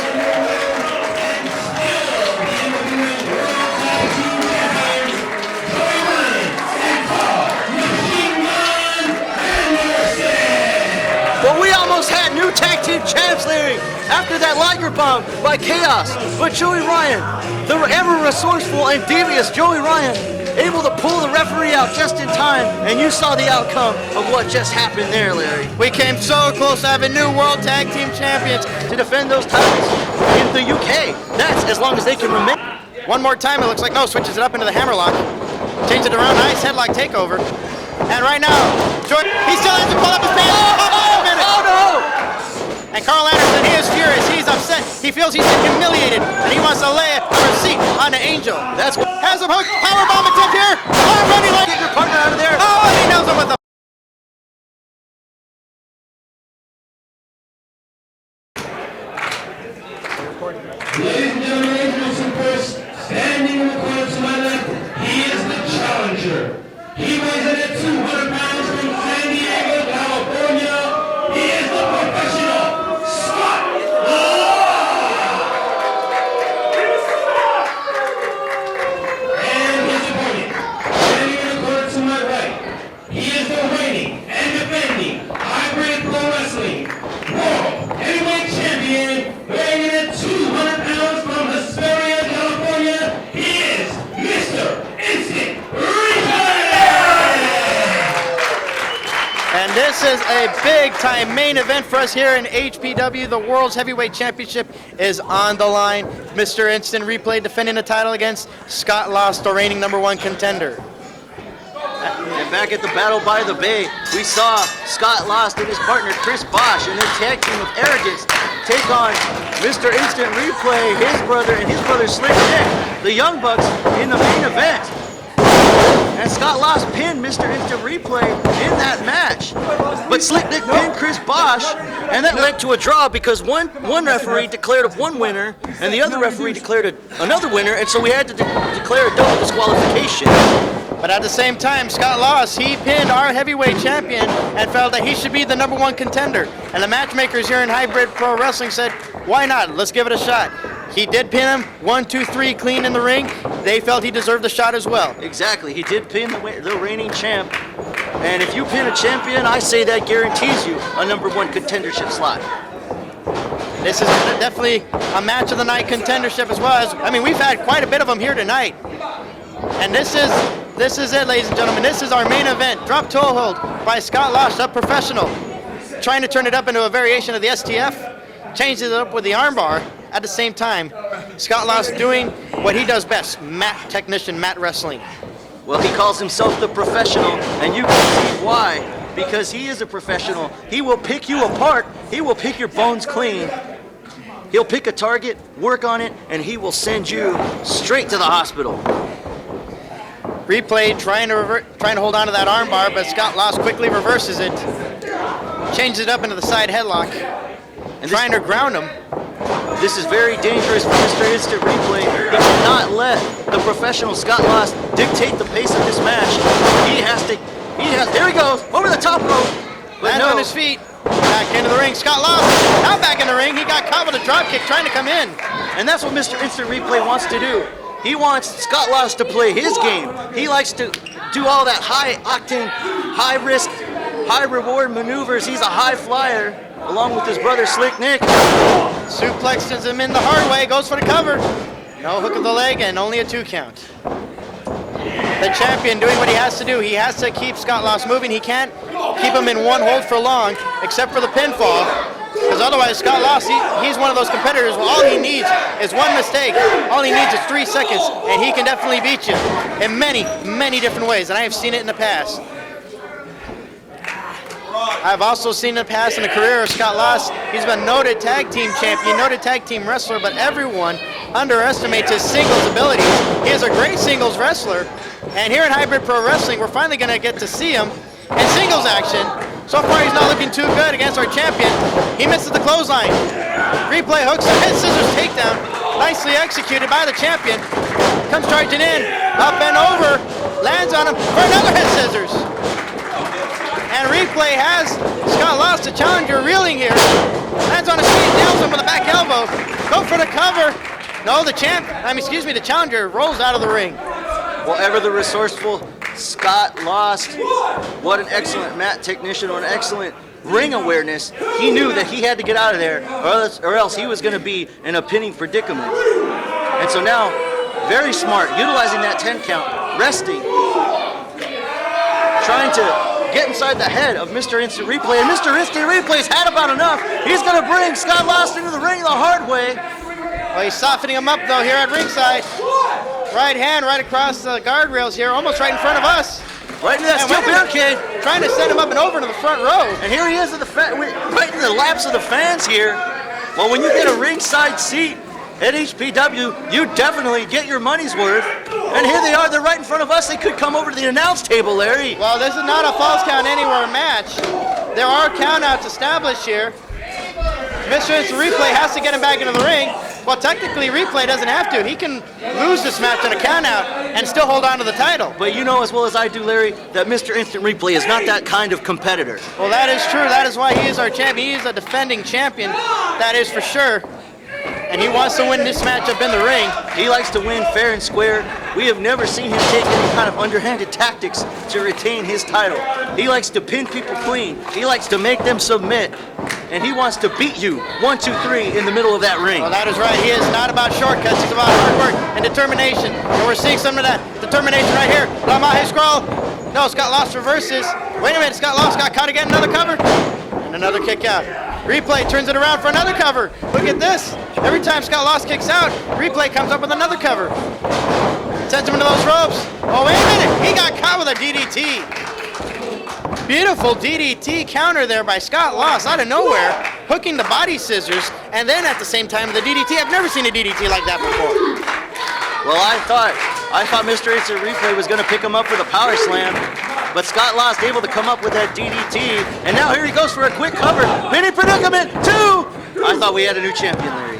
Well, we almost had new tag team champs, Larry, after that Liger bomb by Kaos. But Joey Ryan, the ever resourceful and devious Joey Ryan, able to pull the referee out just in time, and you saw the outcome of what just happened there, Larry. We came so close to having new World Tag Team Champions To defend those titles in the UK. That's as long as they can remain. one more time. It looks like no, switches it up into the hammerlock. Change it around, nice headlock takeover. And right now, he still has to pull up his pants. Oh, minute. Oh no! And Karl Anderson, he is furious. He's upset. He feels he's been humiliated, and he wants to lay a receipt on the Angel. That's what. Has him hooked. Power bomb attempt here. Oh, running like Get your partner out of there. oh, and he nails him with the. Ladies and gentlemen, introducing first, standing in the corner to my left, he is the challenger. He weighs in at 200 pounds from San Diego, California. He is the professional Scott and his opponent, standing in the corner to my right, he is the reigning and defending hybrid pro wrestling world heavyweight champion, weighing in at 200 pounds from Hesperia, California. He is Mr. Instant Replay! And this is a big-time main event for us here in HPW. The World's Heavyweight Championship is on the line. Mr. Instant Replay defending the title against Scott Lost, the reigning #1 contender. And back at the Battle by the Bay, we saw Scott Lost and his partner Chris Bosch and their tag team of Arrogance take on Mr. Instant Replay, his brother, and his brother Slick Nick, the Young Bucks, in the main event. And Scott Lost pinned Mr. Instant Replay in that match. But Slick Nick pinned Chris Bosch, and that led to a draw because one referee declared one winner, and the other referee declared another winner, and so we had to declare a double disqualification. But at the same time, Scott Lost, he pinned our heavyweight champion and felt that he should be the #1 contender. And the matchmakers here in Hybrid Pro Wrestling said, why not? Let's give it a shot. He did pin him 1, 2, 3 clean in the ring. They felt he deserved a shot as well. Exactly. He did pin the reigning champ. And if you pin a champion, I say that guarantees you a #1 contendership slot. This is definitely a match of the night contendership as well. I mean, we've had quite a bit of them here tonight. And this is it, ladies and gentlemen. This is our main event. Drop toe hold by Scott Lost, a professional. Trying to turn it up into a variation of the STF. Changes it up with the armbar. At the same time, Scott Lost doing what he does best, mat technician, mat wrestling. Well, he calls himself the professional, and you can see why. Because he is a professional. He will pick you apart. He will pick your bones clean. He'll pick a target, work on it, and he will send you straight to the hospital. Replay trying to hold on to that armbar, but Scott Lost quickly reverses it. Changes it up into the side headlock. And trying to ground him. This is very dangerous for Mr. Instant Replay. He cannot let the professional Scott Lost dictate the pace of this match. There he goes, over the top rope. Lands on his feet, back into the ring. Scott Lost, now back in the ring. He got caught with a drop kick trying to come in. And that's what Mr. Instant Replay wants to do. He wants Scott Lost to play his game. He likes to do all that high octane, high risk, high reward maneuvers. He's a high flyer, along with his brother Slick Nick. Suplexes him in the hard way, goes for the cover. No hook of the leg and only a 2 count. The champion doing what he has to do. He has to keep Scott Lost moving. He can't keep him in one hold for long, except for the pinfall. Because otherwise, Scott Lost, he's one of those competitors where all he needs is one mistake. All he needs is 3 seconds, and he can definitely beat you in many, many different ways. And I have seen it in the past. I've also seen in the past in the career of Scott Lost. He's been a noted tag team champion, noted tag team wrestler, but everyone underestimates his singles abilities. He is a great singles wrestler. And here in Hybrid Pro Wrestling, we're finally going to get to see him in singles action. So far, he's not looking too good against our champion. He misses the clothesline. Replay hooks a head scissors takedown. Nicely executed by the champion. Comes charging in, up and over. Lands on him for another head scissors. And Replay has Scott Lost, the challenger, reeling here. Lands on his feet, nails him with a back elbow. Go for the cover. No, the challenger rolls out of the ring. Well, ever the resourceful Scott Lost, what an excellent mat technician, or an excellent ring awareness. He knew that he had to get out of there, or else he was going to be in a pinning predicament. And so now, very smart, utilizing that 10 count, resting, trying to get inside the head of Mr. Instant Replay, and Mr. Instant Replay's had about enough. He's going to bring Scott Lost into the ring the hard way. Well, he's softening him up, though, here at ringside. Right hand right across the guardrails here, almost right in front of us. Right into that steel barricade. Trying to send him up and over to the front row. And here he is right in the laps of the fans here. Well, when you get a ringside seat at HPW, you definitely get your money's worth. And here they are, they're right in front of us. They could come over to the announce table, Larry. Well, this is not a false count anywhere match. There are countouts established here. Mr. Instant Replay has to get him back into the ring. Well, technically, Replay doesn't have to. He can lose this match on a countout and still hold on to the title. But you know as well as I do, Larry, that Mr. Instant Replay is not that kind of competitor. Well, that is true. That is why he is our champion. He is a defending champion. That is for sure. And he wants to win this matchup in the ring. He likes to win fair and square. We have never seen him take any kind of underhanded tactics to retain his title. He likes to pin people clean. He likes to make them submit. And he wants to beat you 1, 2, 3 in the middle of that ring. Well, that is right. He is not about shortcuts. He's about hard work and determination. And we're seeing some of that determination right here. Lamahe scroll. No, Scott Lost reverses. Wait a minute. Scott Lost got caught again. Another cover. And another kick out. Replay turns it around for another cover. Look at this. Every time Scott Lost kicks out, Replay comes up with another cover. Sends him into those ropes. Oh, wait a minute. He got caught with a DDT. Beautiful DDT counter there by Scott Lost out of nowhere, hooking the body scissors, and then at the same time the DDT. I've never seen a DDT like that before. Well, I thought Mr. Instant Replay was going to pick him up for the power slam, but Scott Lost able to come up with that DDT, and now here he goes for a quick cover. Pinning predicament, 2! I thought we had a new champion, Larry.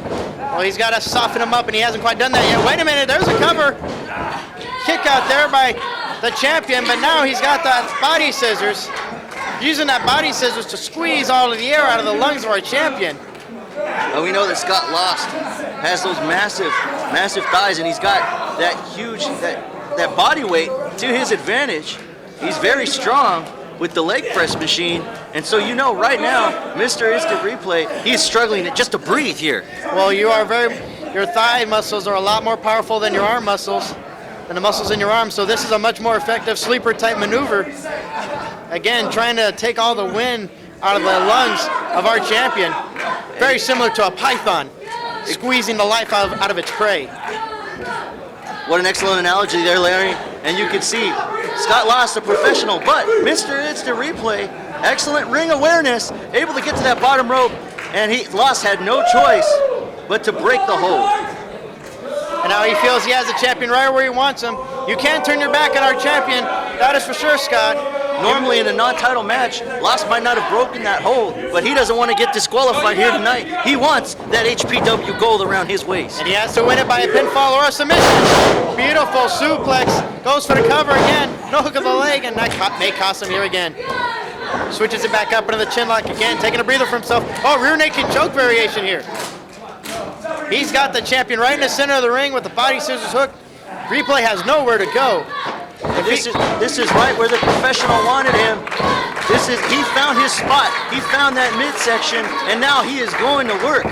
Well, he's got to soften him up, and he hasn't quite done that yet. Wait a minute, there's a cover. Kick out there by the champion, but now he's got that body scissors. Using that body scissors to squeeze all of the air out of the lungs of our champion. Well, we know that Scott Lost has those massive, massive thighs, and he's got that huge, that body weight to his advantage. He's very strong with the leg press machine, and so you know right now, Mr. Instant Replay, he's struggling just to breathe here. Well, your thigh muscles are a lot more powerful than your arm muscles. than the muscles in your arms, so this is a much more effective sleeper type maneuver. Again, trying to take all the wind out of the lungs of our champion. Very similar to a python, squeezing the life out of its prey. What an excellent analogy there, Larry. And you can see Scott lost a professional, but Mr. Instant Replay, excellent ring awareness, able to get to that bottom rope, and Lost had no choice but to break the hold. And now he feels he has the champion right where he wants him. You can't turn your back on our champion, that is for sure, Scott. Normally in a non-title match, Lost might not have broken that hold, but he doesn't want to get disqualified here tonight. He wants that HPW gold around his waist. And he has to win it by a pinfall or a submission. Beautiful suplex, goes for the cover again. No hook of the leg, and that may cost him here again. Switches it back up into the chin lock again, taking a breather for himself. Oh, rear naked choke variation here. He's got the champion right in the center of the ring with the body scissors hook. Replay has nowhere to go. This is right where the professional wanted him. He found his spot. He found that midsection, and now he is going to work.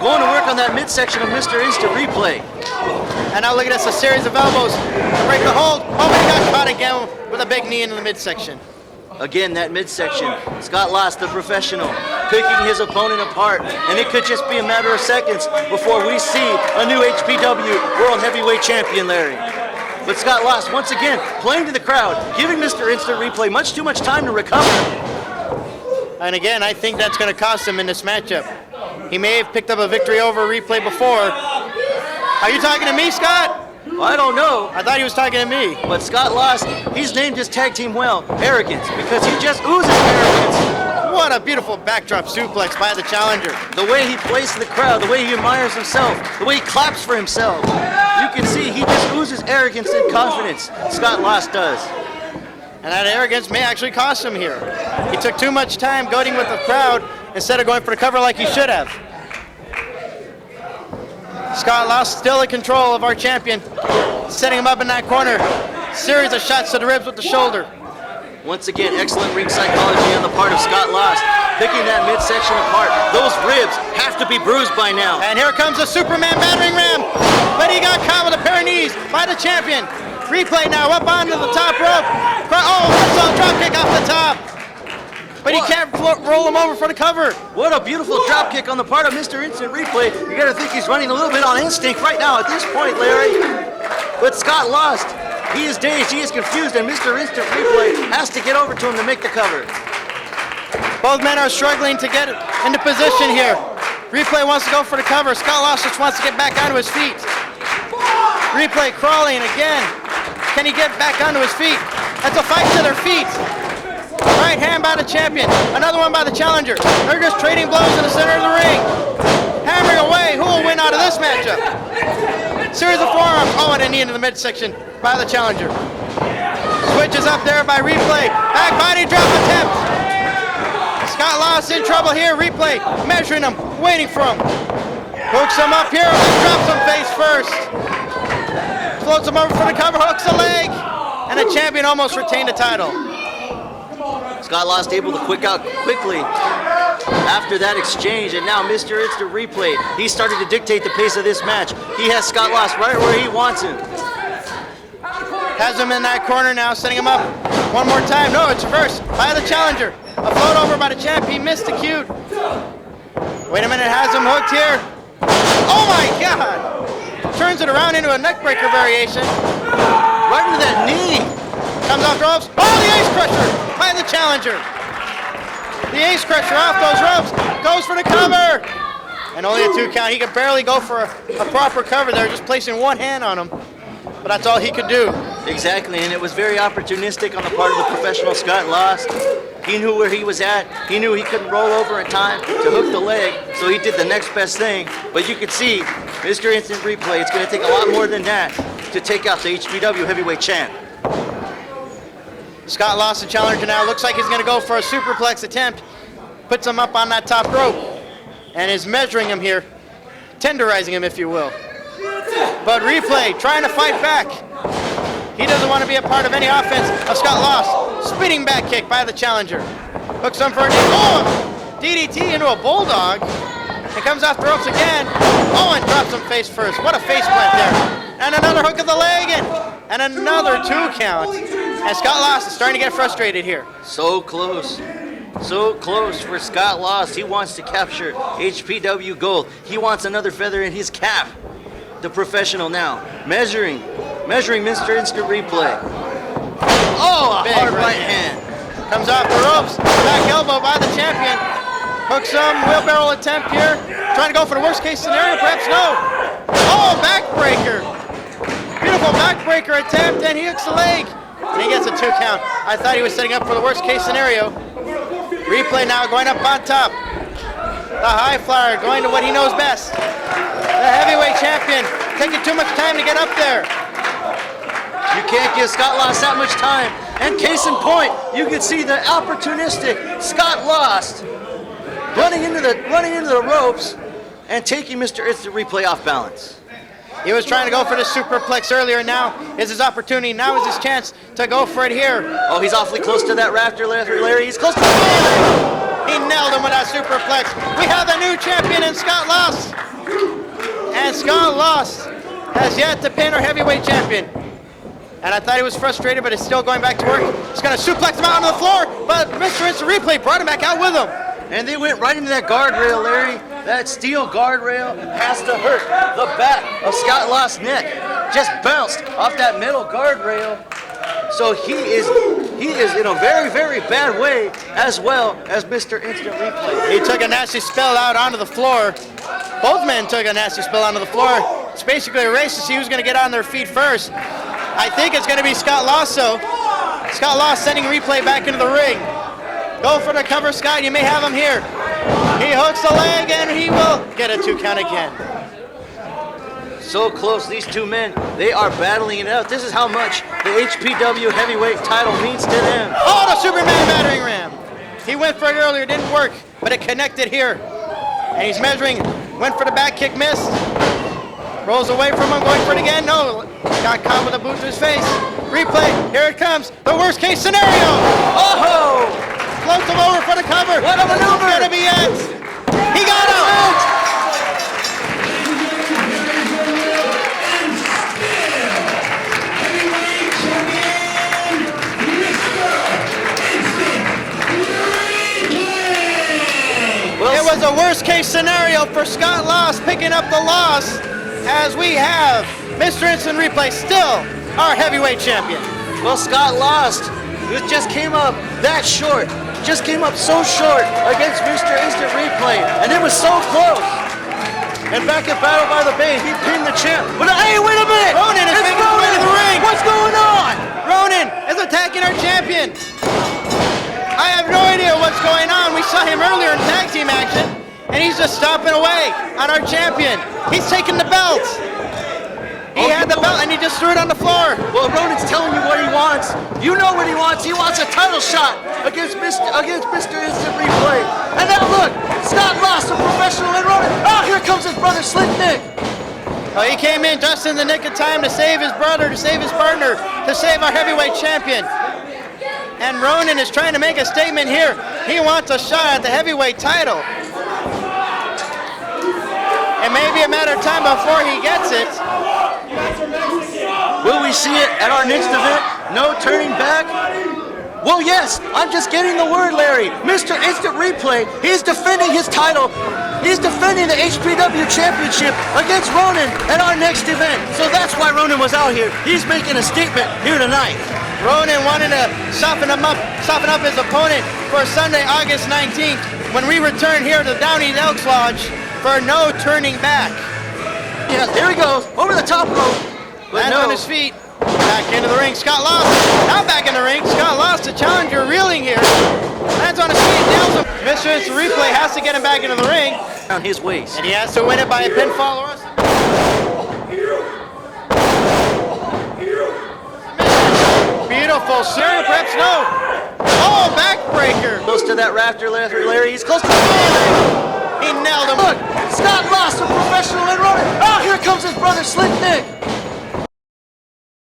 Going to work on that midsection of Mr. Instant Replay. And now look at this, a series of elbows to break the hold. Oh, but he got caught again with a big knee into the midsection. Again, that midsection. Scott Lost, the professional, picking his opponent apart, and it could just be a matter of seconds before we see a new HPW World Heavyweight Champion, Larry. But Scott Lost, once again, playing to the crowd, giving Mr. Instant Replay much too much time to recover. And again, I think that's going to cost him in this matchup. He may have picked up a victory over Replay before. Are you talking to me, Scott? I don't know. I thought he was talking to me. But Scott Lost, he's named his tag team well, Arrogance, because he just oozes arrogance. What a beautiful backdrop suplex by the challenger. The way he plays to the crowd, the way he admires himself, the way he claps for himself. You can see he just oozes arrogance and confidence. Scott Lost does. And that arrogance may actually cost him here. He took too much time goading with the crowd instead of going for the cover like he should have. Scott Lost still in control of our champion, setting him up in that corner. Series of shots to the ribs with the shoulder. Once again, excellent ring psychology on the part of Scott Lost, picking that midsection apart. Those ribs have to be bruised by now. And here comes a Superman battering ram, but he got caught with a pair of knees by the champion. Replay now up onto the top rope. Oh, that's a drop kick off the top. But he can't roll him over for the cover. What a beautiful drop kick on the part of Mr. Instant Replay. You gotta think he's running a little bit on instinct right now at this point, Larry. But Scott Lost, he is dazed, he is confused, and Mr. Instant Replay has to get over to him to make the cover. Both men are struggling to get into position here. Replay wants to go for the cover. Scott Lost just wants to get back onto his feet. Replay crawling again. Can he get back onto his feet? That's a fight to their feet. Right hand by the champion. Another one by the challenger. They're just trading blows in the center of the ring. Hammering away. Who will win out of this matchup? Series of forearms. Oh, and a knee into the midsection by the challenger. Switches up there by Replay. Back body drop attempt. Scott Lost in trouble here. Replay measuring him, waiting for him. Hooks him up here. Drops him face first. Floats him over for the cover. Hooks the leg. And the champion almost retained the title. Scott Lost able to quick out quickly after that exchange, and now Mr. Instant Replay, he started to dictate the pace of this match. He has Scott Lost right where he wants him. Has him in that corner now, setting him up one more time. No, it's reversed by the challenger. A float over by the champ, he missed the cue. Wait a minute, has him hooked here. Oh my God! Turns it around into a neckbreaker variation. Right into that knee. Comes off the ropes. Oh, the ace crusher by the challenger. The ace crusher off those ropes. Goes for the cover. And only a 2 count. He could barely go for a proper cover there, just placing one hand on him. But that's all he could do. Exactly, and it was very opportunistic on the part of the professional Scott Lost. He knew where he was at. He knew he couldn't roll over in time to hook the leg, so he did the next best thing. But you could see, Mr. Instant Replay, it's going to take a lot more than that to take out the HPW heavyweight champ. Scott Lost, the challenger now. Looks like he's going to go for a superplex attempt. Puts him up on that top rope and is measuring him here. Tenderizing him, if you will. But Replay trying to fight back. He doesn't want to be a part of any offense of Scott Lost. Spinning back kick by the challenger. Hooks him for a DDT into a bulldog. And comes off the ropes again. Oh, and drops him face first. What a face plant there. And another hook of the leg in. And another 2 count. And Scott Lost is starting to get frustrated here. So close. So close for Scott Lost. He wants to capture HPW gold. He wants another feather in his cap. The professional now. Measuring Mr. Instant Replay. Oh, a Big hard right right hand. Comes off the ropes. Back elbow by the champion. Hooks some wheelbarrow attempt here. Trying to go for the worst case scenario, perhaps no. Oh, backbreaker. Beautiful backbreaker attempt, and he hooks the leg. And he gets a 2 count. I thought he was setting up for the worst case scenario. Replay now going up on top. The high flyer going to what he knows best. The heavyweight champion taking too much time to get up there. You can't give Scott Lost that much time. And case in point, you can see the opportunistic Scott Lost running into the ropes and taking Mr. Instant Replay off balance. He was trying to go for the superplex earlier. Now is his opportunity. Now is his chance to go for it here. Oh, he's awfully close to that rafter, Larry. He's close to the He nailed him with that superplex. We have a new champion in Scott Lost. And Scott Lost has yet to pin our heavyweight champion. And I thought he was frustrated, but he's still going back to work. He's going to suplex him out onto the floor, but Mr. Instant Replay brought him back out with him. And they went right into that guardrail, Larry. That steel guardrail has to hurt the back of Scott Lost's neck. Just bounced off that metal guardrail. So he is in a very, very bad way, as well as Mr. Instant Replay. He took a nasty spell out onto the floor. Both men took a nasty spell onto the floor. It's basically a race to see who's going to get on their feet first. I think it's going to be Scott Lost, so Scott Lost sending Replay back into the ring. Go for the cover, Scott. You may have him here. He hooks the leg, and he will get a 2 count again. So close, these two men, they are battling it out. This is how much the HPW heavyweight title means to them. Oh, the Superman battering ram. He went for it earlier, didn't work, but it connected here. And he's measuring, went for the back kick, missed. Rolls away from him, going for it again. No, got caught with a boot to his face. Replay, here it comes. The worst case scenario. Oh! Floats him over for the cover. What a maneuver! It's gonna be it. He got out. It was a worst case scenario for Scott Lost picking up the loss, as we have Mr. Instant Replay still our heavyweight champion. Well, Scott Lost, who just came up that short, just came up so short against Mr. Instant Replay, and it was so close. And back at Battle by the Bay, he pinned the champ. But hey, wait a minute! Ronin is making his way to the ring. What's going on? Ronin is attacking our champion. I have no idea what's going on. We saw him earlier in tag team action, and he's just stomping away on our champion. He's taking the belt. He had the belt, and he just threw it on the floor. Well, Ronin's telling you what he wants. You know what he wants. He wants a title shot against Mr. Instant Replay. And now look, Scott Lost, a professional, and Ronin. Oh, here comes his brother, Slick Nick. Oh, he came in just in the nick of time to save his brother, to save his partner, to save our heavyweight champion. And Ronin is trying to make a statement here. He wants a shot at the heavyweight title. It may be a matter of time before he gets it. Will we see it at our next event? No turning back? Well, yes, I'm just getting the word, Larry. Mr. Instant Replay, he's defending his title. He's defending the HPW Championship against Ronin at our next event. So that's why Ronin was out here. He's making a statement here tonight. Ronin wanted to soften up his opponent for Sunday, August 19th, when we return here to Downey Elks Lodge for no turning back. Yeah, there he goes, over the top rope. But Lands no. on his feet, back into the ring. Scott Lost, now back in the ring. Scott Lost, the challenger, reeling here. Lands on his feet, nails him. Mr. Instant Replay has to get him back into the ring. On his waist. And he has to win it by a pinfall or a beautiful serial, perhaps no. Oh, backbreaker. Close to that rafter, Larry. He's close to the floor. He nailed him. Look, Scott Lost, a professional, and Ronin. Oh, here comes his brother, Slick Nick.